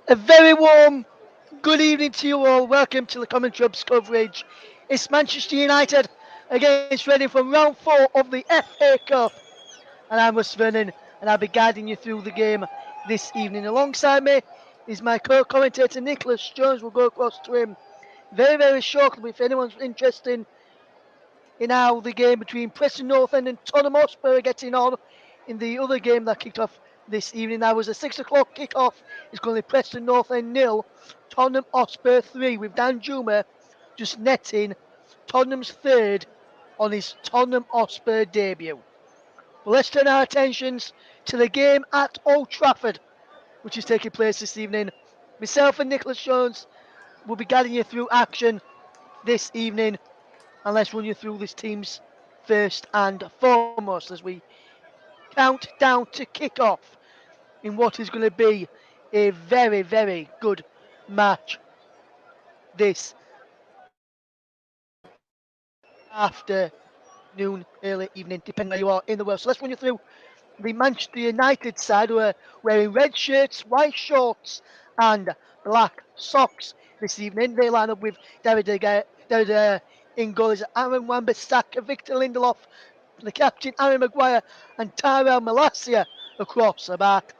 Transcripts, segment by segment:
A very warm good evening to you all. Welcome to the Common Trubs coverage. It's Manchester United against Reading from round 4 of the FA Cup. And I'm Russ Vernon, and I'll be guiding you through the game this evening. Alongside me is my co-commentator Nicholas Jones. We'll go across to him very shortly. If anyone's interested in how the game between Preston North End and Tottenham Hotspur are getting on in the other game that kicked off this evening. That was a 6 o'clock kick-off. It's currently Preston North End 0, Tottenham Hotspur 3, with Dan Juma just netting Tottenham's third on his Tottenham Hotspur debut. Well, let's turn our attentions to the game at Old Trafford, which is taking place this evening. Myself and Nicholas Jones will be guiding you through action this evening, and let's run you through this team's first and foremost as we count down to kick off in what is going to be a very good match this afternoon, early evening, depending where you are in the world. So let's run you through the Manchester United side, who are wearing red shirts, white shorts, and black socks this evening. They line up with David in goal is Aaron Wan-Bissaka, Victor Lindelof, the captain Harry Maguire, and Tyrell Malacia across the back.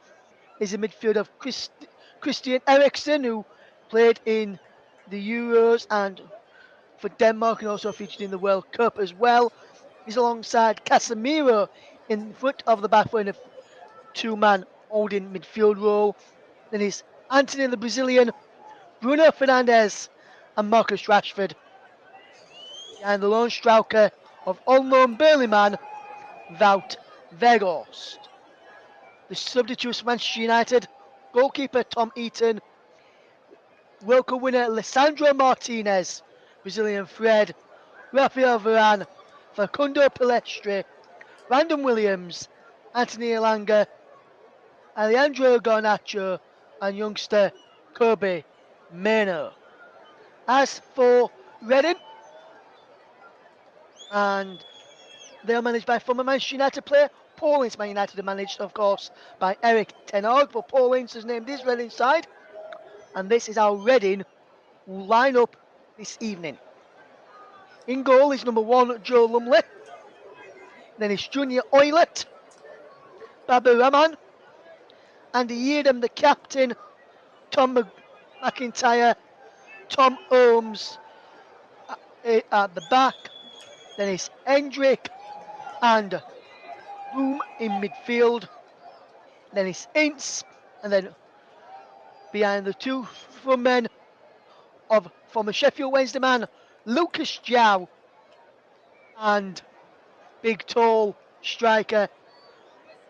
Is a midfield of Christian Eriksen, who played in the Euros and for Denmark and also featured in the World Cup as well. He's alongside Casemiro in front of the back in a two-man holding midfield role. Then he's Anthony the Brazilian, Bruno Fernandes, and Marcus Rashford. Behind the lone striker of unknown Burnley man, Wout Weghorst. The substitutes for Manchester United, goalkeeper Tom Eaton, World Cup winner Lisandro Martinez, Brazilian Fred, Rafael Varane, Facundo Pellistri, Brandon Williams, Anthony Elanga, Alejandro Garnacho, and youngster Kobe Meno. As for Reading, and they are managed by former Manchester United player Paul Ince. Man United are managed, of course, by Eric Ten Hag, but Paul Ince has named his Reading side, and this is how Reading will line up this evening. In goal is number 1, Joe Lumley. Then it's Junior Oilet, Babu Rahman, Andy Yeardham, the captain, Tom McIntyre, Tom Holmes at the back. Then it's Hendrick and Boom in midfield. Then it's Ince, and then behind the two front men of former Sheffield Wednesday man Lucas João and big tall striker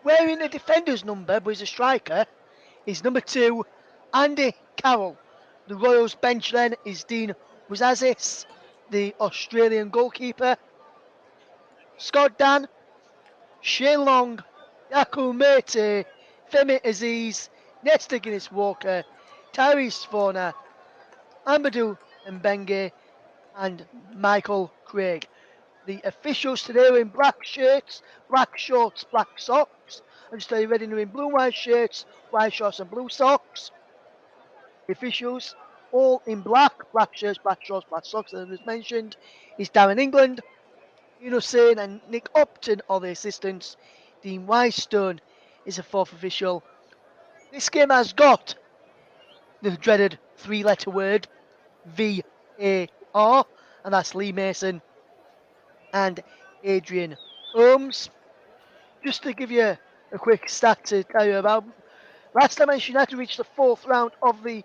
wearing a defender's number but he's a striker is number 2 Andy Carroll. The Royals bench then is Dean Wazazis, the Australian goalkeeper, Scott Dan, Shane Long, Yaku Mete, Femi Aziz, Nesta Guinness Walker, Tyrese Forner, Amadou Mbenge, and Michael Craig. The officials today are in black shirts, black shorts, black socks. And today Reading are in blue and white shirts, white shorts and blue socks. The officials all in black shirts, black shorts, black socks, as was mentioned, is Darren England, Yunus Sane and Nick Upton are the assistants. Dean Wystone is a fourth official. This game has got the dreaded three-letter word VAR, and that's Lee Mason and Adrian Holmes. Just to give you a quick stat to tell you about, last time Manchester United reached the fifth round of the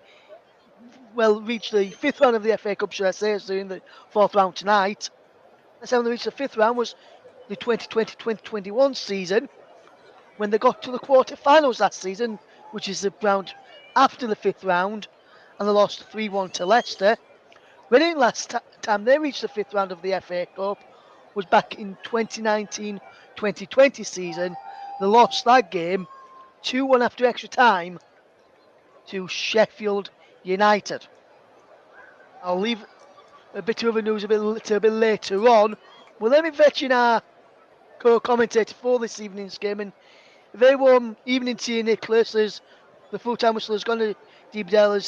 FA Cup, should I say, so in the fourth round tonight. Last time they reached the fifth round was the 2020-2021 season, when they got to the quarter-finals last season, which is the round after the fifth round, and they lost 3-1 to Leicester. Reading last time they reached the fifth round of the FA Cup was back in 2019-2020 season. They lost that game 2-1 after extra time to Sheffield United. I'll leave a bit of other news a bit later on. Well, let me fetch in our co-commentator for this evening's game, and a very warm evening to you, Nicholas, as The full-time whistle has gone to Deepdale,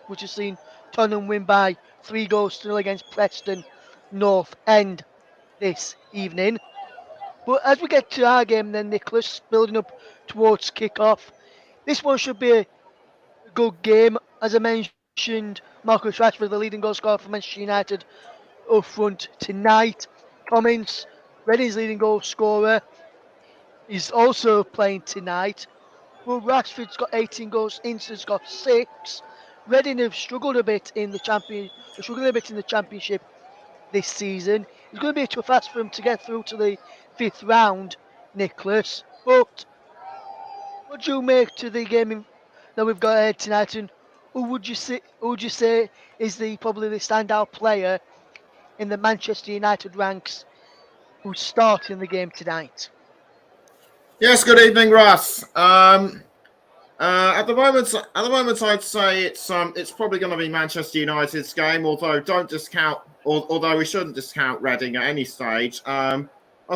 which has seen Tottenham win by 3-0 against Preston North End this evening. But as we get to our game then, Nicholas, building up towards kick-off, this one should be a good game. As I mentioned, Marcus Rashford, the leading goal scorer for Manchester United, up front tonight. Cummins, Reading's leading goal scorer, is also playing tonight. Well, Rashford's got 18 goals, Inson's got 6. Reading have struggled a bit in the championship this season. It's going to be a tough ask for them to get through to the 5th round, Nicholas. But what do you make to the game that we've got ahead tonight, and who would you say is probably the standout player in the Manchester United ranks who's starting the game tonight? Yes, good evening, Russ. At the moment, I'd say it's probably going to be Manchester United's game. Although we shouldn't discount Reading at any stage. I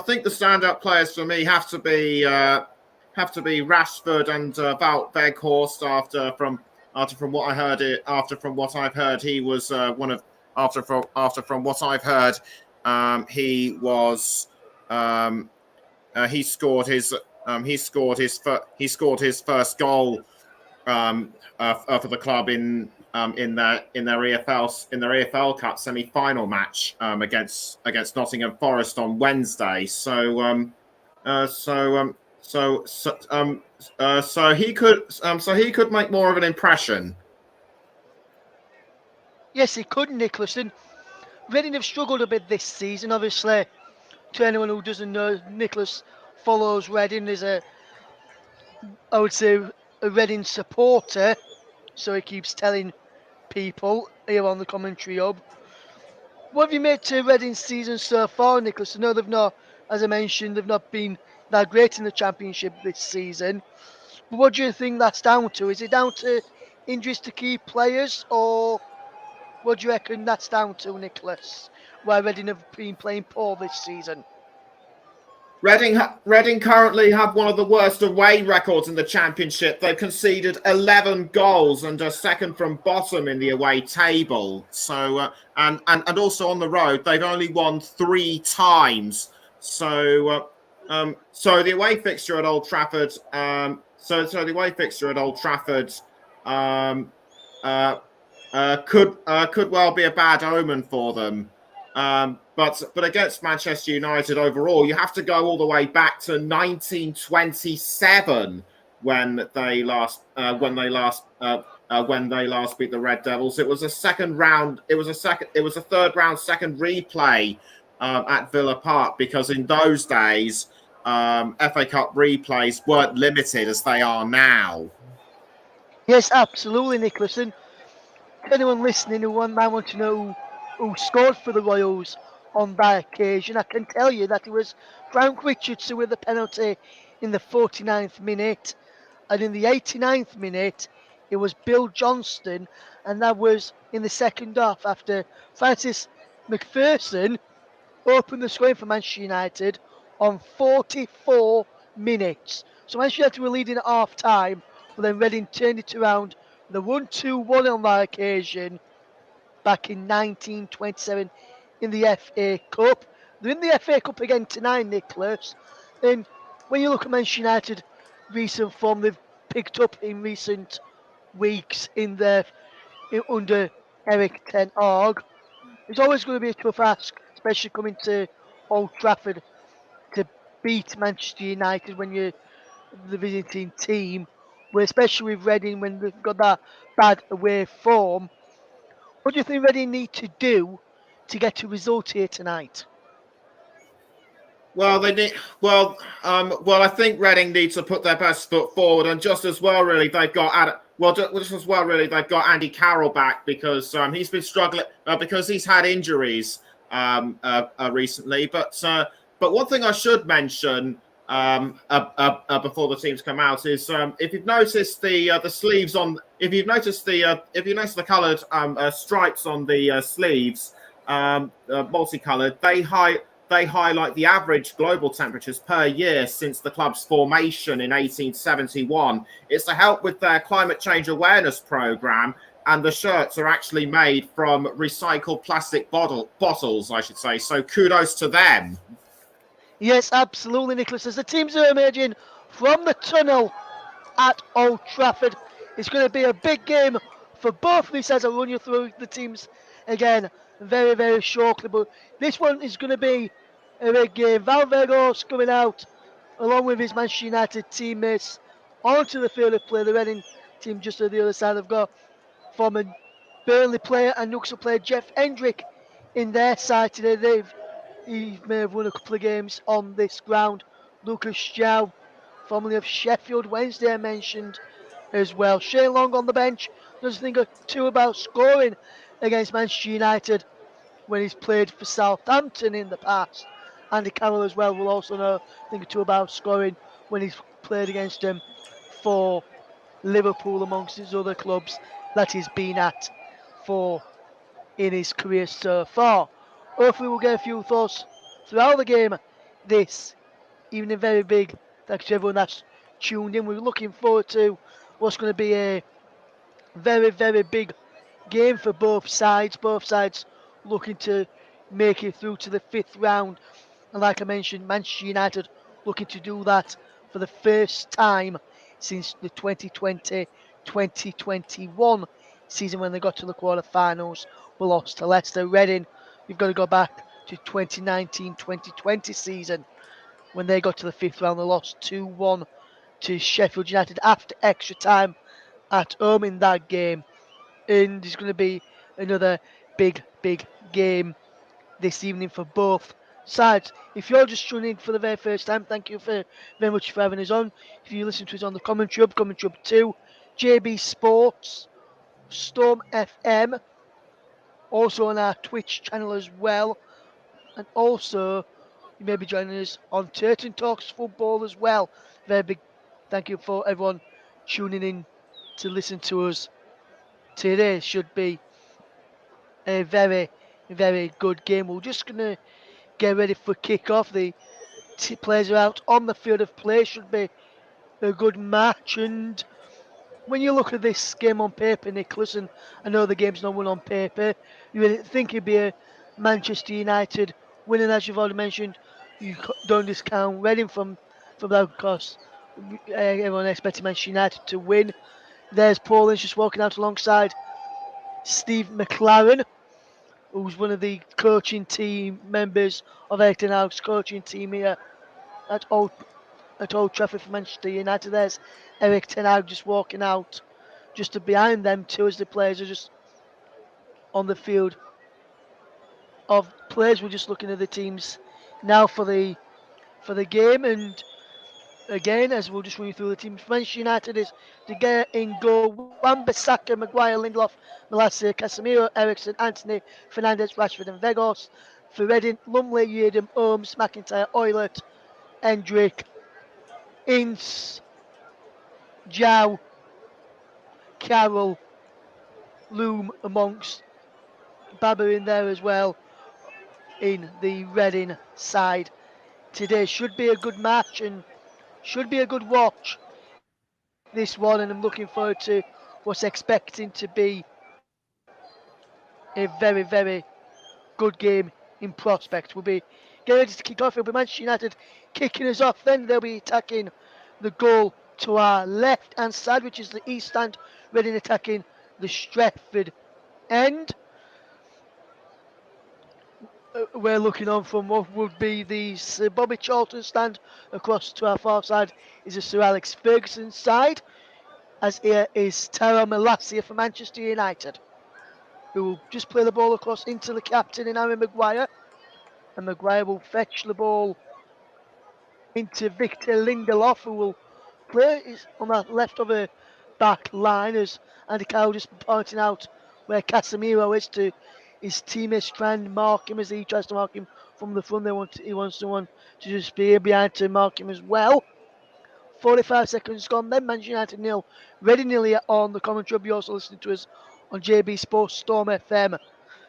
think the standout players for me have to be Rashford and Wout Weghorst. From what I've heard, he was one of from what I've heard, he was he scored his first goal for the club in their EFL Cup semi-final match against Nottingham Forest on Wednesday. So he could make more of an impression. Yes, he could, Nicholas. And Reading have struggled a bit this season. Obviously, to anyone who doesn't know, Nicholas follows Reading as a Reading supporter, so he keeps telling people here on the commentary hub. What have you made to Reading's season so far, Nicholas? I know as I mentioned, they've not been that great in the championship this season. But what do you think that's down to? Is it down to injuries to key players, or what do you reckon that's down to, Nicholas? Why Reading have been playing poor this season? Reading currently have one of the worst away records in the championship. They've conceded 11 goals and are second from bottom in the away table. So and also on the road, they've only won 3 times. So the away fixture at Old Trafford. Could well be a bad omen for them. But against Manchester United overall, you have to go all the way back to 1927 when they last beat the Red Devils. It was a second round. It was a third round second replay at Villa Park, because in those days FA Cup replays weren't limited as they are now. Yes, absolutely, Nicholas. And anyone listening who might want to know who scored for the Royals on that occasion, I can tell you that it was Frank Richardson with the penalty in the 49th minute, and in the 89th minute it was Bill Johnston, and that was in the second half after Francis McPherson opened the scoring for Manchester United on 44 minutes. So Manchester United were leading at half time, but then Reading turned it around. The 1-2-1 on that occasion back in 1927 in the FA Cup. They're in the FA Cup again tonight, Nicholas. And when you look at Manchester United recent form, they've picked up in recent weeks under Erik ten Hag. It's always going to be a tough ask, especially coming to Old Trafford, to beat Manchester United when you're the visiting team, but especially with Reading when they've got that bad away form. What do you think Reading need to do to get a result here tonight? Well, I think Reading needs to put their best foot forward, and just as well, really, they've got Andy Carroll back, because he's been struggling because he's had injuries recently. But one thing I should mention before the teams come out is if you've noticed the sleeves on, if you've noticed the coloured stripes on the sleeves, multicolored, they highlight the average global temperatures per year since the club's formation in 1871. It's to help with their climate change awareness program, and the shirts are actually made from recycled plastic bottles, I should say. So kudos to them. Yes, absolutely, Nicholas. As the teams are emerging from the tunnel at Old Trafford, it's going to be a big game for both of these sides. I'll run you through the teams again very, very shortly. But this one is going to be a big game. Valverde coming out along with his Manchester United teammates onto the field of play. The Reading team just on the other side have got former Burnley player and Newcastle player Jeff Hendrick in their side today. He may have won a couple of games on this ground. Lucas João, formerly of Sheffield Wednesday, I mentioned as well. Shane Long on the bench doesn't think a two about scoring against Manchester United when he's played for Southampton in the past. Andy Carroll as well will also know think a two about scoring when he's played against him for Liverpool amongst his other clubs that he's been at for in his career so far. Hopefully we'll get a few thoughts throughout the game this evening. Very big thanks to everyone that's tuned in. We're looking forward to what's going to be a very, very big game for both sides. Both sides looking to make it through to the fifth round. And like I mentioned, Manchester United looking to do that for the first time since the 2020-2021 season when they got to the quarterfinals, but lost to Leicester. Reading, you've got to go back to 2019-2020 season when they got to the fifth round. They lost 2-1 to Sheffield United after extra time at home in that game. And it's going to be another big, big game this evening for both sides. If you're just tuning in for the very first time, thank you very much for having us on. If you listen to us on the Commentary Hub 2, JB Sports, Storm FM, also on our Twitch channel as well, and also you may be joining us on Turton Talks Football as well. Very big thank you for everyone tuning in to listen to us today. Should be a very, very good game. We're just going to get ready for kick-off. The players are out on the field of play. Should be a good match. And when you look at this game on paper, Nicholas, and I know the game's not won on paper, you really think it'd be a Manchester United winning, as you've already mentioned. You don't discount Reading from that because everyone expected Manchester United to win. There's Paul Ince just walking out alongside Steve McLaren, who's one of the coaching team members of Eric Ten Hag's coaching team here at Old Trafford for Manchester United. There's Eric Ten Hag just walking out just behind them too, as the players are just on the field of players. We're just looking at the teams now for the game, and again, as we'll just run you through the teams. Manchester United is De Gea in goal, Wan-Bissaka, Maguire, Lindelof, Malacia, Casemiro, Eriksen, Anthony, Fernandes, Rashford and Vegas. For Reading, Lumley, Yedem, Holmes, McIntyre, Oilert, Hendrick, Ince, João, Carroll, Loom amongst Baba in there as well in the Reading side. Today should be a good match and should be a good watch, this one, and I'm looking forward to what's expecting to be a very, very good game in prospect. We'll be getting ready to kick off. It'll be Manchester United kicking us off, then they'll be attacking the goal to our left hand side, which is the east stand. Reading attacking the Stretford end. We're looking on from what would be the Sir Bobby Charlton stand. Across to our far side is the Sir Alex Ferguson side, as here is Tara Malacia for Manchester United, who will just play the ball across into the captain in Harry Maguire, and Maguire will fetch the ball into Victor Lindelof, who will play on the left of a back line, as Andy Carroll just pointing out where Casemiro is to his teammates try and mark him as he tries to mark him from the front. He wants someone to just be here behind to mark him as well. 45 seconds gone, then Manchester United nil, Reading nil here on the commentary. You're also listening to us on JB Sports, Storm FM,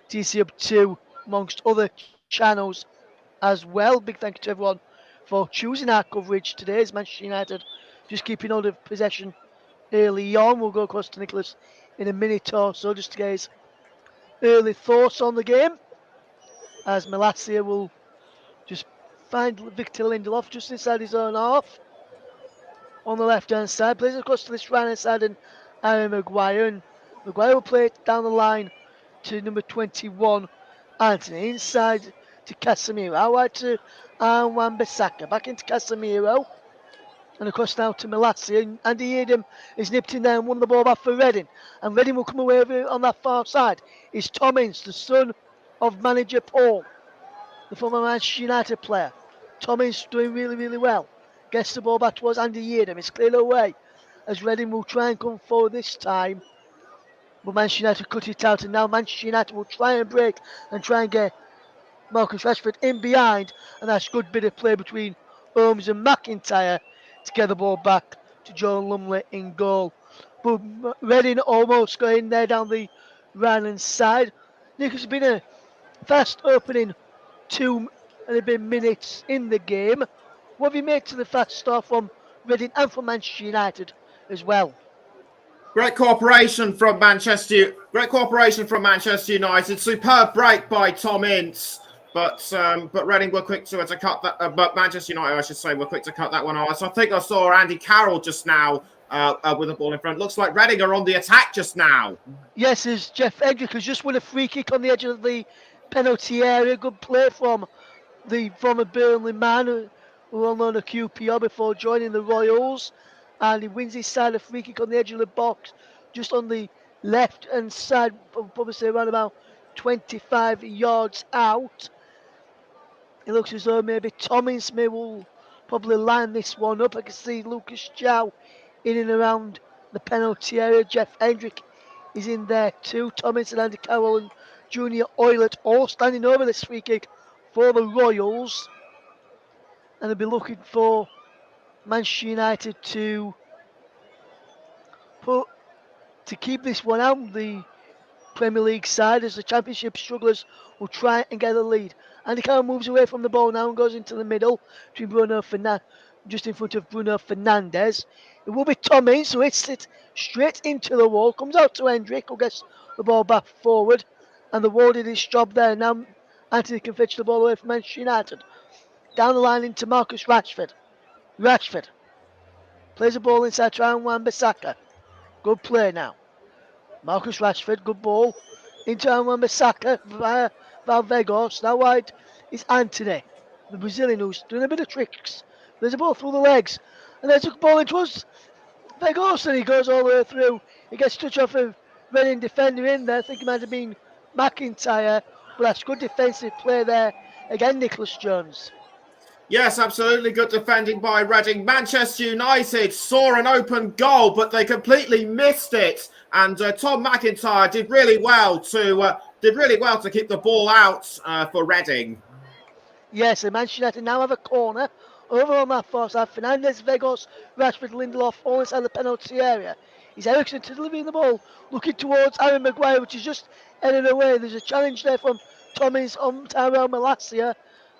TC Up 2, amongst other channels as well. Big thank you to everyone for choosing our coverage today. As Manchester United just keeping hold of possession early on. We'll go across to Nicholas in a minute or so just to get his early thoughts on the game. As Malacia will just find Victor Lindelof just inside his own half. On the left hand side, plays across to this right hand side and Harry Maguire. And Maguire will play it down the line to number 21, Anthony. Inside to Casemiro. Out wide to Wan-Bissaka. Back into Casemiro. And across now to Malacia. And Andy Edam is nipped in there and won the ball back for Reading. And Reading will come away with it on that far side. Is Tom Ince, the son of manager Paul, the former Manchester United player. Tom Ince doing really, really well. Gets the ball back towards Andy Edam. It's cleared away as Reading will try and come forward this time. But Manchester United cut it out, and now Manchester United will try and break and try and get Marcus Rashford in behind. And that's a good bit of play between Holmes and McIntyre to get the ball back to Joe Lumley in goal. But Reading almost got in there down the right hand side. Nick, it's been a fast opening 2 and a bit minutes in the game. What have you made to the fast start from Reading and from Manchester United as well? Great cooperation from Manchester United. Superb break by Tom Ince, but Reading were quick to cut that. But Manchester United, I should say, were quick to cut that one off. So I think I saw Andy Carroll just now with the ball in front. Looks like Reading are on the attack just now. Yes, as Jeff Hendrick has just won a free kick on the edge of the penalty area. Good play from the former Burnley man who well known as QPR before joining the Royals. And he wins his side a free kick on the edge of the box, just on the left hand side, probably say around about 25 yards out. It looks as though maybe Tom Ince will probably line this one up. I can see Lucas Chow in and around the penalty area. Jeff Hendrick is in there too. Tom Ince and Andy Carroll and Junior Oilert all standing over this free kick for the Royals. And they'll be looking for Manchester United to keep this one out. The Premier League side, as the Championship strugglers will try and get the lead. Andy Carroll moves away from the ball now and goes into the middle between just in front of Bruno Fernandes. It will be Tom Ince, who hits it straight into the wall. Comes out to Hendrick, who gets the ball back forward. And the wall did his job there. Now Anthony can fetch the ball away from Manchester United. Down the line into Marcus Rashford. Rashford plays the ball inside to Wan-Bissaka. Good play now. Marcus Rashford, good ball into Wan-Bissaka via Vegos. Now wide is Anthony, the Brazilian, who's doing a bit of tricks. There's a ball through the legs, and there's a ball into us. Vegos, and he goes all the way through. He gets touch off a Reading defender in there. I think it might have been McIntyre, but that's good defensive play there. Again, Nicholas Jones. Yes, absolutely good defending by Reading. Manchester United saw an open goal, but they completely missed it. And Tom McIntyre did really well to keep the ball out for Reading. Yes, and Manchester United now have a corner over on that far side. Fernandes, Vegos, Rashford, Lindelof all inside the penalty area. It's Ericsson to delivering the ball, looking towards Harry Maguire, which is just headed away. There's a challenge there from Tommy's on Tyrell Malacia,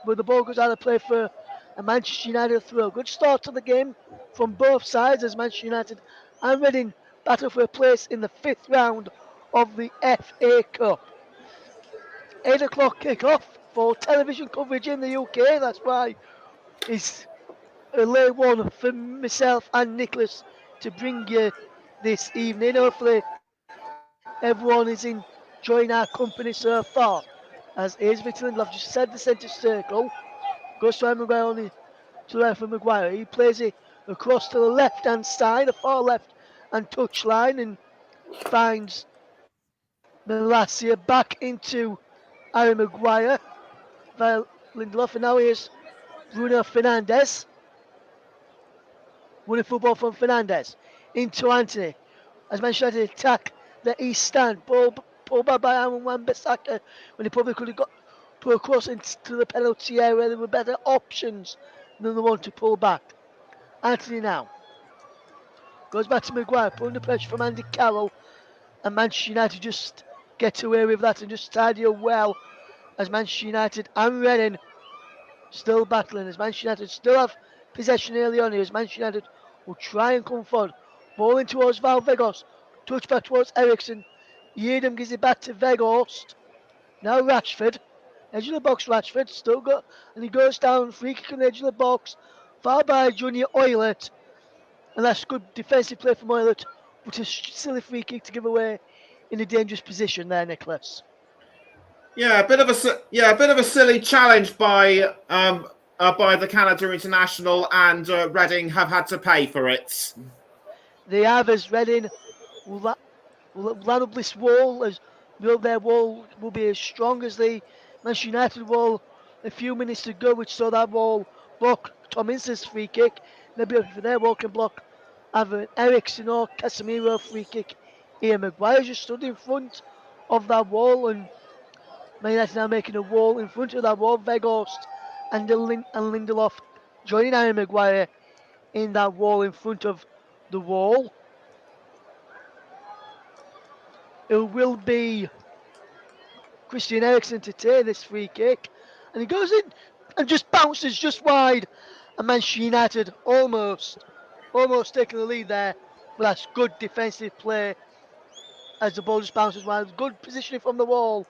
but the ball goes out of play for a Manchester United throw. Good start to the game from both sides as Manchester United and Reading battle for a place in the 5th round of the FA Cup. 8 o'clock kick-off for television coverage in the UK. That's why it's a late one for myself and Nicholas to bring you this evening. Hopefully everyone is enjoying our company so far. As here's Victor Lindelof just said the centre circle. Goes to Maguire on to the left for Maguire. He plays it across to the left hand side, the far left and touchline, and finds Malacia back into Harry Maguire via Lindelof. And now here's Bruno Fernandes. Winning football from Fernandes into Anthony. As Manchester United attack the east stand. Ball pulled back by Wan-Bissaka when he probably could have got put across into the penalty area. There were better options than the one to pull back. Anthony now goes back to Maguire, putting the pressure from Andy Carroll, and Manchester United just get away with that and just tidy up well as Manchester United and Reading still battling as Manchester United still have possession early on here as Manchester United will try and come forward. Ball in towards Val Vegas. Touch back towards Ericsson. Yedem gives it back to Veghorst. Now Rashford. Edge of the box, Rashford. Still got, and he goes down. Free kick on the edge of the box. Foul by Junior Oilert. And that's good defensive play from Oilert. But a silly free kick to give away in a dangerous position there, Nicholas. Yeah, a bit of a silly challenge by the Canada International, and Reading have had to pay for it. They have as Reading will land up this wall as their wall will be as strong as the Manchester United wall. A few minutes to go, which saw that wall block Tom Ince's free kick. Maybe if their wall can block either Ericsson or Casemiro free kick. Ian Maguire just stood in front of that wall, and Man United now making a wall in front of that wall. Veghorst and Lindelof joining Ian Maguire in that wall in front of the wall. It will be Christian Eriksen to take this free kick, and he goes in and just bounces just wide, and Manchester United almost taking the lead there, but that's good defensive play as the ball just bounces wide. Good positioning from the wall,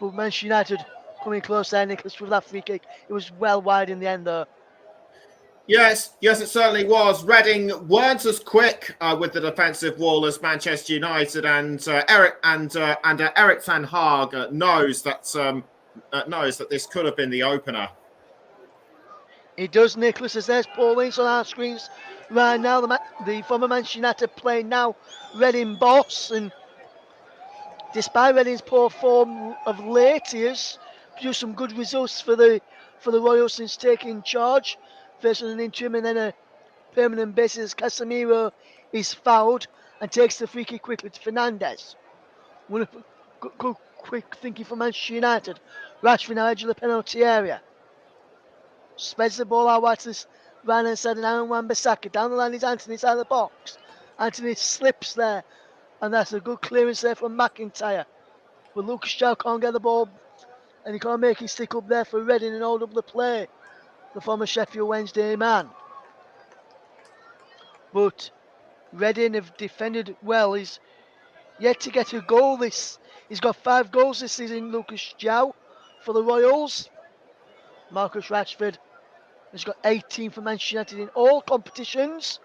but Manchester United coming close there, Nicholas, with that free kick. It was well wide in the end though. Yes, it certainly was. Reading weren't as quick with the defensive wall as Manchester United, and Eric Ten Hag knows that this could have been the opener. It does, Nicholas, as there's Paul Ince on our screens right now. The former Manchester United player now Reading boss, and despite Reading's poor form of late, he has produced some good results for the Royals since taking charge. First on an interim and then a permanent basis. Casemiro is fouled and takes the free kick quickly to Fernandes. Good quick thinking for Manchester United. Rashford now edge of the penalty area. Spreads the ball out wide to this right hand side, and Aaron Wan-Bissaka. Down the line is Anthony inside the box. Anthony slips there, and that's a good clearance there from McIntyre. But Lucas Chow can't get the ball, and he can't make it stick up there for Reading and hold up the play. The former Sheffield Wednesday man. But Reading have defended well. He's yet to get a goal. He's got 5 goals this season, Lucas Chow, for the Royals. Marcus Rashford has got 18 for Manchester United in all competitions.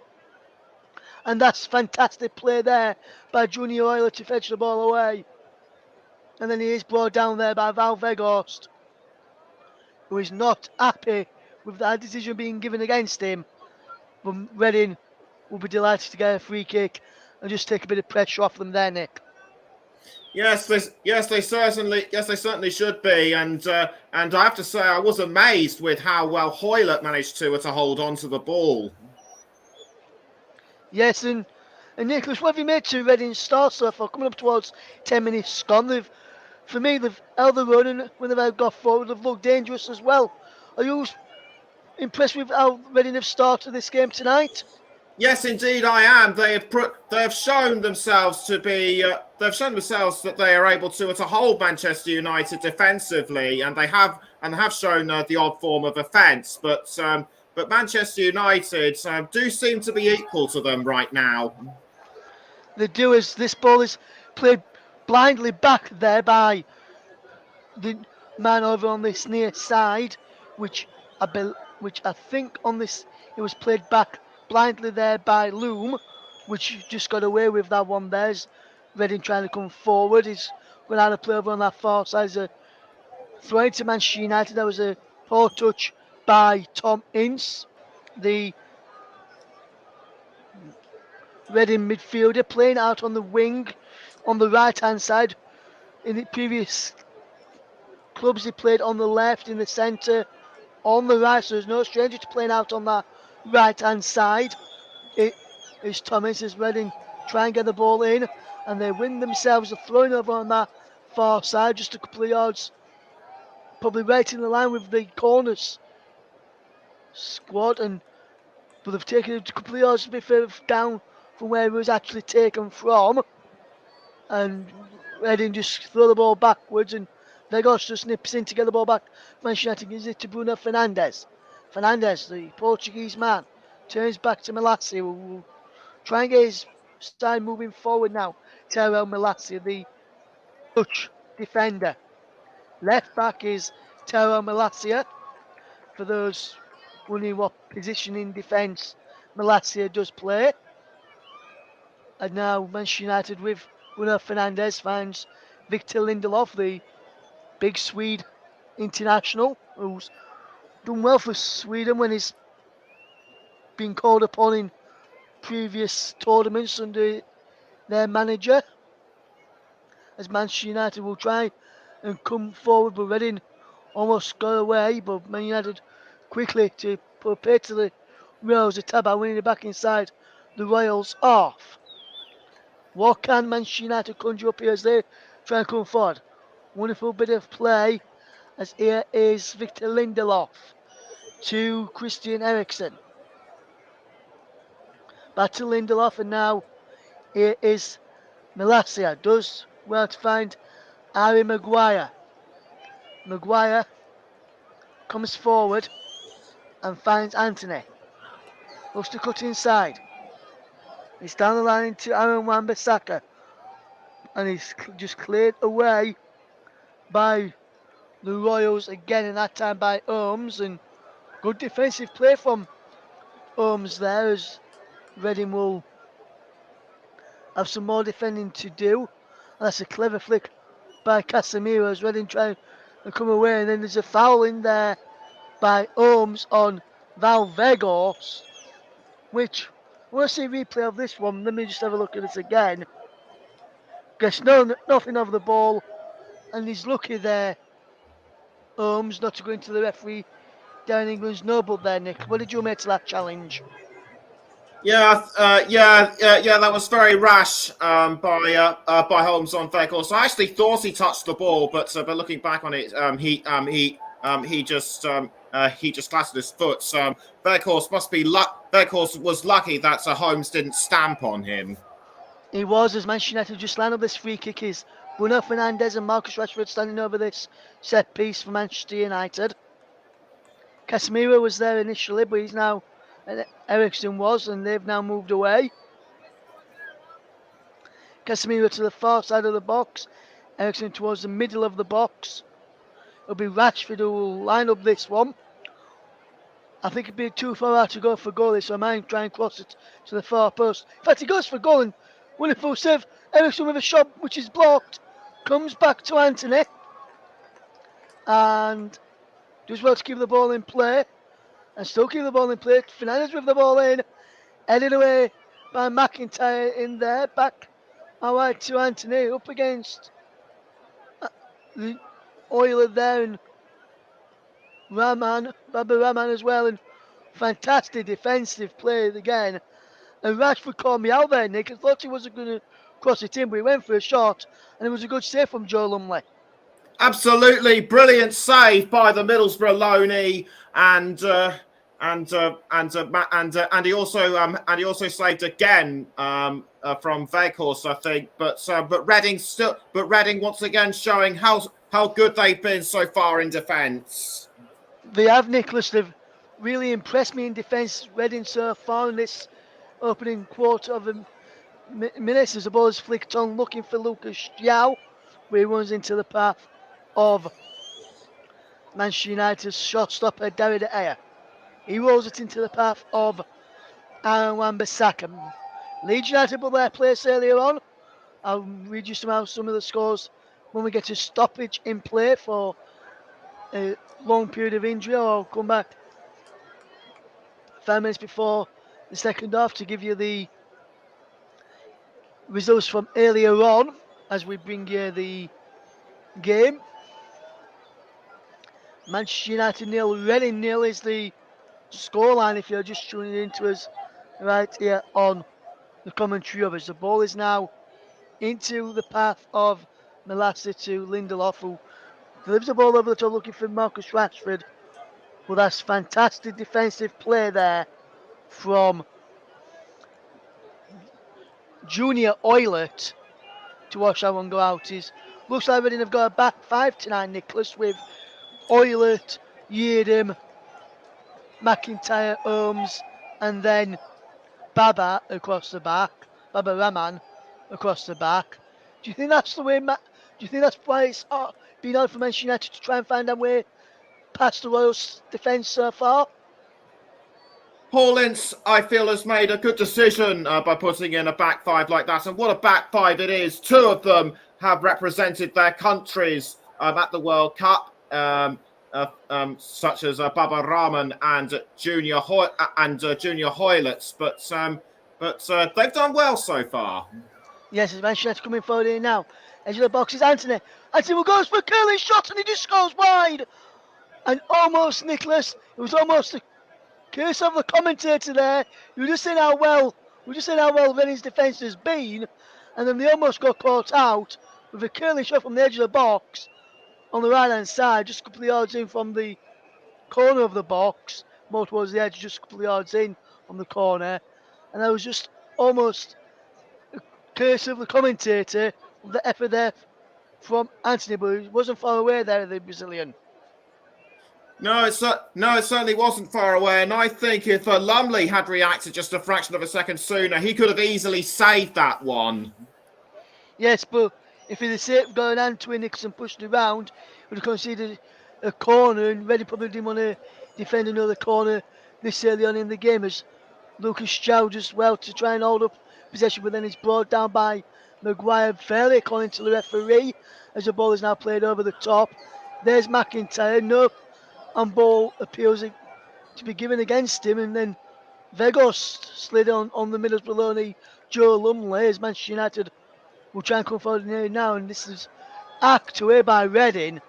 And that's fantastic play there by Junior Oilert to fetch the ball away. And then he is brought down there by Val Veghorst, who is not happy with that decision being given against him. But Reading will be delighted to get a free kick and just take a bit of pressure off them there, Nick. Yes, they certainly should be, and I have to say I was amazed with how well Hoilett managed to hold on to the ball. Yes, and Nicholas, what have you made to Reading start so far? Coming up towards 10 minutes gone, they've held the run, and when they've got forward, they've looked dangerous as well. Are you impressed with how Reading have started this game tonight? Yes, indeed, I am. They have shown themselves that they are able to hold Manchester United defensively, and they have shown the odd form of offence. But Manchester United do seem to be equal to them right now. They do, as this ball is played blindly back there by the man over on this near side, which I think on this it was played back blindly there by Loom, which just got away with that one. There's Reading trying to come forward. He's going out of play over on that far side. A throw into Manchester United. There was a poor touch by Tom Ince, the Reading midfielder, playing out on the wing on the right hand side. In the previous clubs he played on the left, in the centre, on the right, so there's no stranger to playing out on that right hand side. It is Thomas as Reading try and get the ball in, and they win themselves a throwing over on that far side, just a couple of yards, probably right in the line with the corners squad, but they've taken a couple of yards a bit further down from where it was actually taken from, and Reading just throw the ball backwards, and Vegos just nips in to get the ball back. Manchester United gives it to Bruno Fernandes. Fernandes, the Portuguese man, turns back to Malacia, who will try and get his side moving forward now. Terrell Malacia, the Dutch defender. Left back is Terrell Malacia. For those wondering what position in defence Malacia does play. And now Manchester United with Bruno Fernandes finds Victor Lindelof, the big Swede international, who's done well for Sweden when he's been called upon in previous tournaments under their manager. As Manchester United will try and come forward, but Reading almost got away, but Man United quickly to put pay to the Royals. Ataba winning it back inside the Royals off. What can Manchester United conjure up here as they try and come forward? Wonderful bit of play as here is Victor Lindelof to Christian Eriksen. Back to Lindelof, and now here is Malacia. Does well to find Harry Maguire. Maguire comes forward and finds Anthony. Looks to cut inside. He's down the line to Aaron Wan-Bissaka. And he's just cleared away by the Royals again, and that time by Holmes. And good defensive play from Holmes there, as Reading will have some more defending to do. And that's a clever flick by Casemiro as Reading try to come away. And then there's a foul in there by Holmes on Val Vegos, which we'll see a replay of this one. Let me just have a look at this again. Gets nothing over the ball, and he's lucky there, Holmes, not to go into the referee down England's noble there, Nick. What did you make to that challenge? Yeah, that was very rash by Holmes on Veghorst. I actually thought he touched the ball, but looking back on it, he just clattered his foot. Veghorst Veghorst was lucky that Holmes didn't stamp on him. He was, as Manchester United just lined up this free kick. Is Bruno Fernandes and Marcus Rashford standing over this set piece for Manchester United. Casemiro was there initially, but he's now, Eriksen was, and they've now moved away. Casemiro to the far side of the box, Eriksen towards the middle of the box. It'll be Rashford who will line up this one. I think it'd be too far out to go for goalie, so I might try and cross it to the far post. In fact, he goes for goal, and wonderful save. Eriksen with a shot which is blocked. Comes back to Anthony. And does well to keep the ball in play. And still keep the ball in play. Fernandes with the ball in. Headed away by McIntyre in there. Back out to Anthony. Up against the Oiler there. And Baba Rahman as well. And fantastic defensive play again. And Rashford called me out there, Nick. I thought he wasn't going to cross it in, but he went for a shot. And it was a good save from Joe Lumley. Absolutely brilliant save by the Middlesbrough loanee, and he also saved again from Veghorst, I think. But Reading once again showing how good they've been so far in defence. They have, Nicholas. They've really impressed me in defence. Reading so far in this opening quarter of the minutes as the ball is flicked on, looking for Lucas João, where he runs into the path of Manchester United's shot stopper David De Gea. He rolls it into the path of Aaron Wan-Bissaka. Leeds United put their place earlier on. I'll read you some of the scores when we get to stoppage in play for a long period of injury, or I'll come back 5 minutes before the second half to give you the results from earlier on as we bring you the game. Manchester United 0, Reading 0 is the scoreline if you're just tuning into us right here on the commentary of us. The ball is now into the path of Malacia to Lindelof, who delivers the ball over the top looking for Marcus Rashford. Well, that's fantastic defensive play there from Junior Oilert to watch that one go out. His Looks like Reading have got a back 5 tonight, Nicholas, with Oilert, Yeadham, McIntyre, Holmes, and then Baba across the back. Baba Rahman across the back. Do you think that's the way? Do you think that's why it's been hard for Manchester United to try and find a way past the Royals' defence so far? Paul Ince, I feel, has made a good decision by putting in a back 5 like that. And what a back 5 it is. 2 of them have represented their countries at the World Cup, such as Baba Rahman and Junior Hoylett. But they've done well so far. Yes, it's Manchester United coming forward here now. Edge of the box is Anthony. Anthony goes for a curling shot and he just goes wide. And almost, Nicholas, it was almost a curse of the commentator there. You were just saying how well Reading's defence has been, and then they almost got caught out with a curling shot from the edge of the box on the right hand side, just a couple of yards in from the corner of the box, more towards the edge, just a couple of yards in from the corner. And that was just almost a curse of the commentator, the effort there from Anthony, but it wasn't far away there, the Brazilian. No, it certainly wasn't far away. And I think if Lumley had reacted just a fraction of a second sooner, he could have easily saved that one. Yes, but if he'd have gone Anthony Nixon pushed around, he would have conceded a corner, and Reading probably didn't want to defend another corner this early on in the game, as Lucas Chow just well to try and hold up possession, but then it's brought down by Maguire fairly, according to the referee, as the ball is now played over the top. There's McIntyre. No on ball appeals to be given against him, and then Vegos slid on the Middlesbrough Joe Lumley, as Manchester United will try and come forward in here now, and this is hacked away by Reading.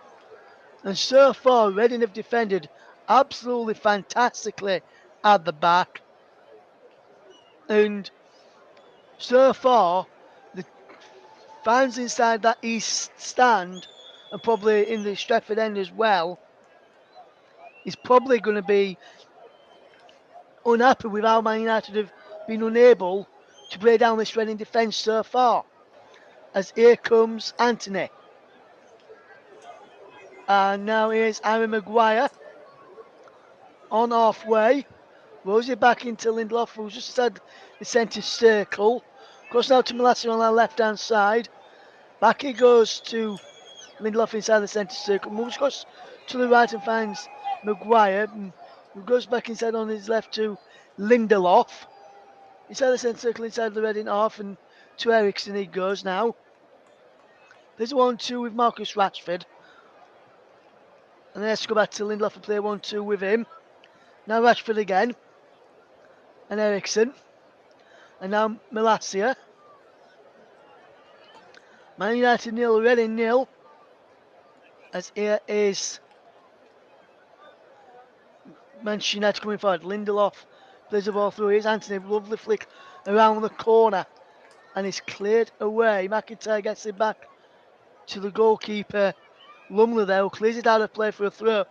And so far, Reading have defended absolutely fantastically at the back. And so far, the fans inside that east stand, and probably in the Stretford end as well, is probably going to be unhappy with how Man United have been unable to play down this Reading defence so far. As here comes Anthony. And now here's Aaron Maguire on halfway. Rolls it back into Lindelof, who's just had the centre circle. Goes now to Malacia on our left hand side. Back he goes to Lindelof inside the centre circle. Moves across to the right and finds Maguire. Who goes back inside on his left to Lindelof. Inside the centre circle, inside the Reading half, and to Ericsson he goes now. There's a 1-2 with Marcus Rashford. And then let's go back to Lindelof and play 1-2 with him. Now Rashford again. And Ericsson. And now Malacia. Man United 0, Reading 0. As here is Manchester United coming forward. Lindelof plays the ball through. Here's Anthony. Lovely flick around the corner. And it's cleared away. McIntyre gets it back to the goalkeeper. Lumley there, who clears it out of play for a throw.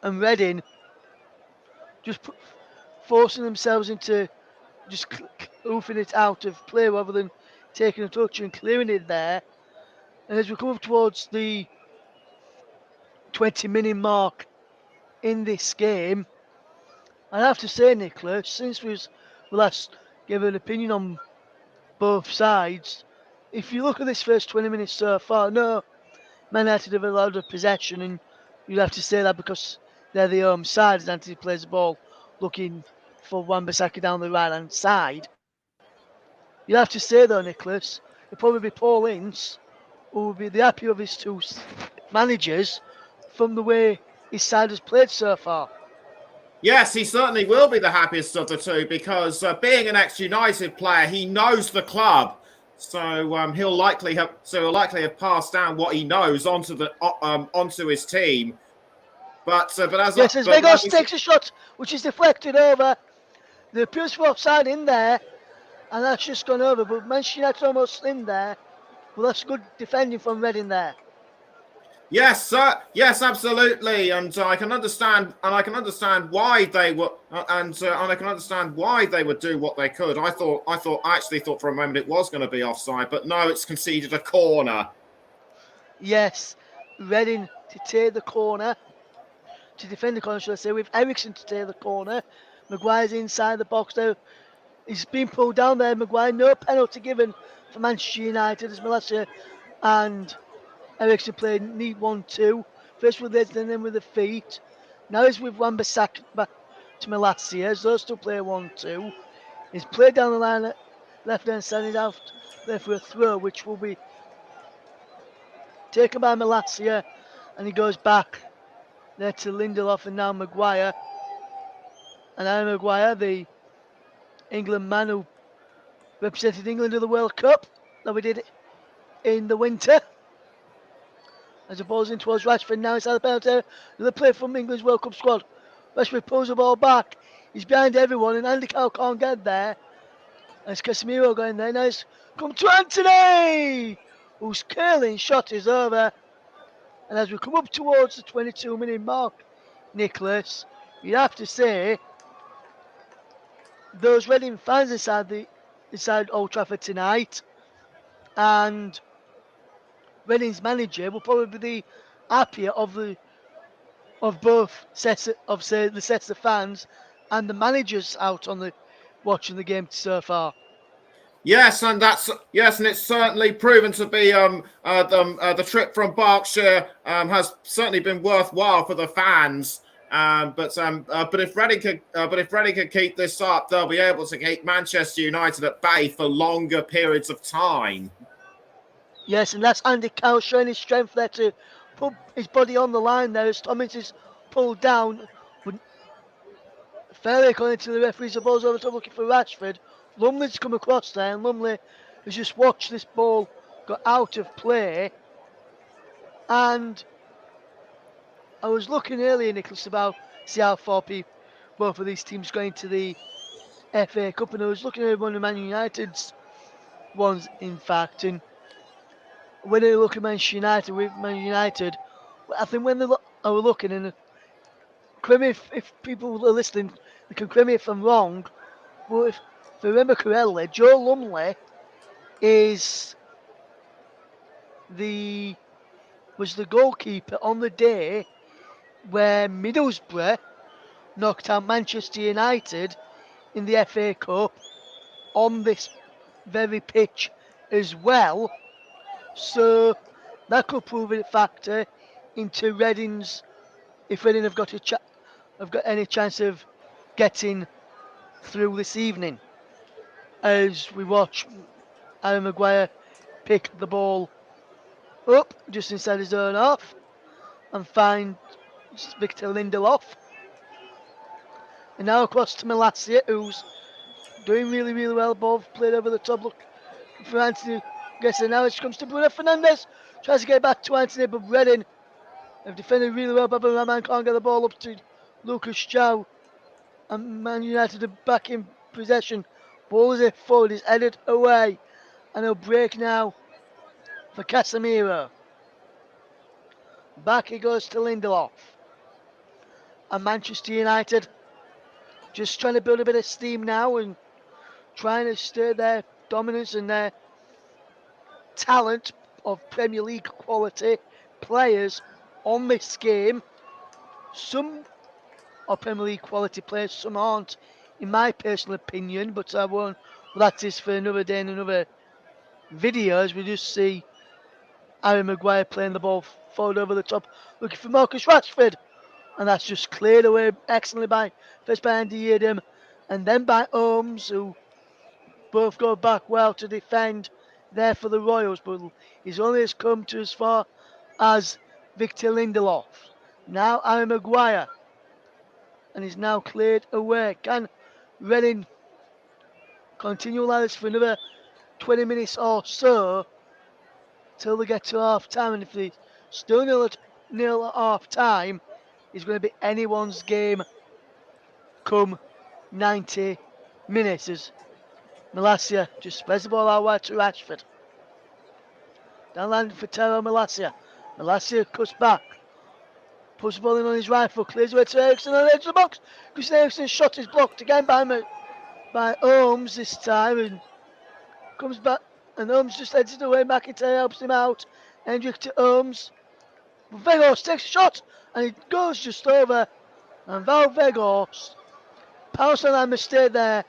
And Reading just forcing themselves into just hoofing it out of play rather than taking a touch and clearing it there. And as we come up towards the 20-minute mark in this game, I have to say, Nicholas, since we last gave an opinion on both sides, if you look at this first 20 minutes so far, no, Man United have allowed a possession, and you'd have to say that because they're the home side as Anthony plays the ball looking for Wan-Bissaka down the right hand side. You'd have to say though, Nicholas, it'll probably be Paul Ince who will be the happier of his two managers from the way his side has played so far. Yes, he certainly will be the happiest of the two because being an ex-United player, he knows the club. So he'll likely have passed down what he knows onto his team. But as Vegos takes a shot which is deflected over. The appeals for offside in there, and that's just gone over. But Manchester United almost in there. Well, that's good defending from Reading there. Yes, sir. Yes, absolutely, and I can understand why they were, and I can understand why they would do what they could. I actually thought for a moment it was going to be offside, but no, it's conceded a corner. Yes, Reading to take the corner, to defend the corner, should I say, with Ericsson to take the corner. Maguire's inside the box now. He's been pulled down there, Maguire. No penalty given for Manchester United as Malacia and Ericsson played neat 1-2. First with this, then with the feet. Now he's with Wan-Bissaka back to Malacia as those two play 1-2. He's played down the line left hand side. He's out there for a throw, which will be taken by Malacia, and he goes back there to Lindelof and now Maguire. And Harry Maguire, the England man who represented England in the World Cup that we did in the winter. As opposing towards Rashford now inside the penalty. Another play from England's World Cup squad. Rashford pulls the ball back. He's behind everyone and Andy Carroll can't get there. And it's Casemiro going there. Now it's come to Anthony, whose curling shot is over. And as we come up towards the 22-minute mark, Nicholas, you have to say those Reading fans inside Old Trafford tonight, and Reading's manager will probably be the happier of both sets of the sets of fans and the managers out on the watching the game so far. Yes, and it's certainly proven to be the trip from Berkshire has certainly been worthwhile for the fans. But if Reading can keep this up, they'll be able to keep Manchester United at bay for longer periods of time. Yes, and that's Andy Carroll showing his strength there to put his body on the line there as Thomas is pulled down. Fairly according to the referees, the ball's over top looking for Rashford. Lumley's come across there, and Lumley has just watched this ball go out of play. And I was looking earlier, Nicholas, about see how far both of these teams going to the FA Cup, and I was looking at one of Man United's ones, in fact, and when I look at Manchester United, with Man United, I think when I were looking, and correct me if people are listening, they can correct me if I'm wrong, but if I remember correctly, Joe Lumley was the goalkeeper on the day where Middlesbrough knocked out Manchester United in the FA Cup on this very pitch as well. So that could prove a factor into Reading's, if Reading have got any chance of getting through this evening. As we watch Harry Maguire pick the ball up just inside his own half and find Victor Lindelof. And now across to Malacia, who's doing really, really well. Ball played over the top. Look for Anthony. Guessing now it comes to Bruno Fernandes. Tries to get back to Anthony, but Reading have defended really well. Baba Rahman can't get the ball up to Lucas Chow. And Man United are back in possession. Ball is forward, is headed away. And he'll break now for Casemiro. Back he goes to Lindelof. And Manchester United just trying to build a bit of steam now and trying to stir their dominance and their talent of Premier League quality players on this game. Some are Premier League quality players, some aren't, in my personal opinion, but I won't. Well, that is for another day and another video, as we just see Harry Maguire playing the ball forward over the top, looking for Marcus Rashford. And that's just cleared away excellently first by Andy Yeadham and then by Holmes, who both go back well to defend there for the Royals, but he's only has come to as far as Victor Lindelof. Now Harry Maguire, and he's now cleared away. Can Reading continue like this for another 20 minutes or so till they get to half time? And if they still nil at half time, it's going to be anyone's game come 90 minutes as Malacia just spreads the ball out wide to Rashford. Down landing for Tero Malacia. Malacia cuts back. Puts the ball in on his right foot. Clears away to Ericsson on the edge of the box. Christian Eriksen's shot is blocked again by Holmes this time. And comes back. And Holmes just heads it away. McIntyre helps him out. Hendrick to Holmes. Vegos takes a shot and it goes just over. And Val Vegos pounced on that mistake there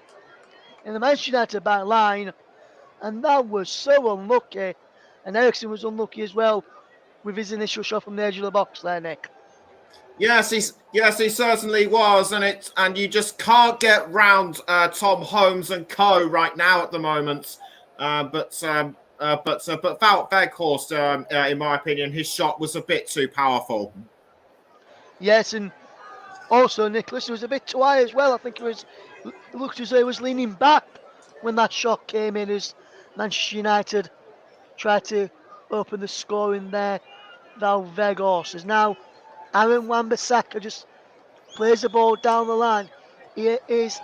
in the Manchester United back line. And that was so unlucky. And Ericsson was unlucky as well with his initial shot from the edge of the box there, Nick. Yes, he certainly was, and you just can't get round Tom Holmes and co right now at the moment. But Wout Weghorst, in my opinion, his shot was a bit too powerful. Yes, and also Nicholas was a bit too high as well. I think it looked as though he was leaning back when that shot came in as Manchester United tried to open the scoring there. Val Weghorst is now Aaron Wan-Bissaka just plays the ball down the line. Here is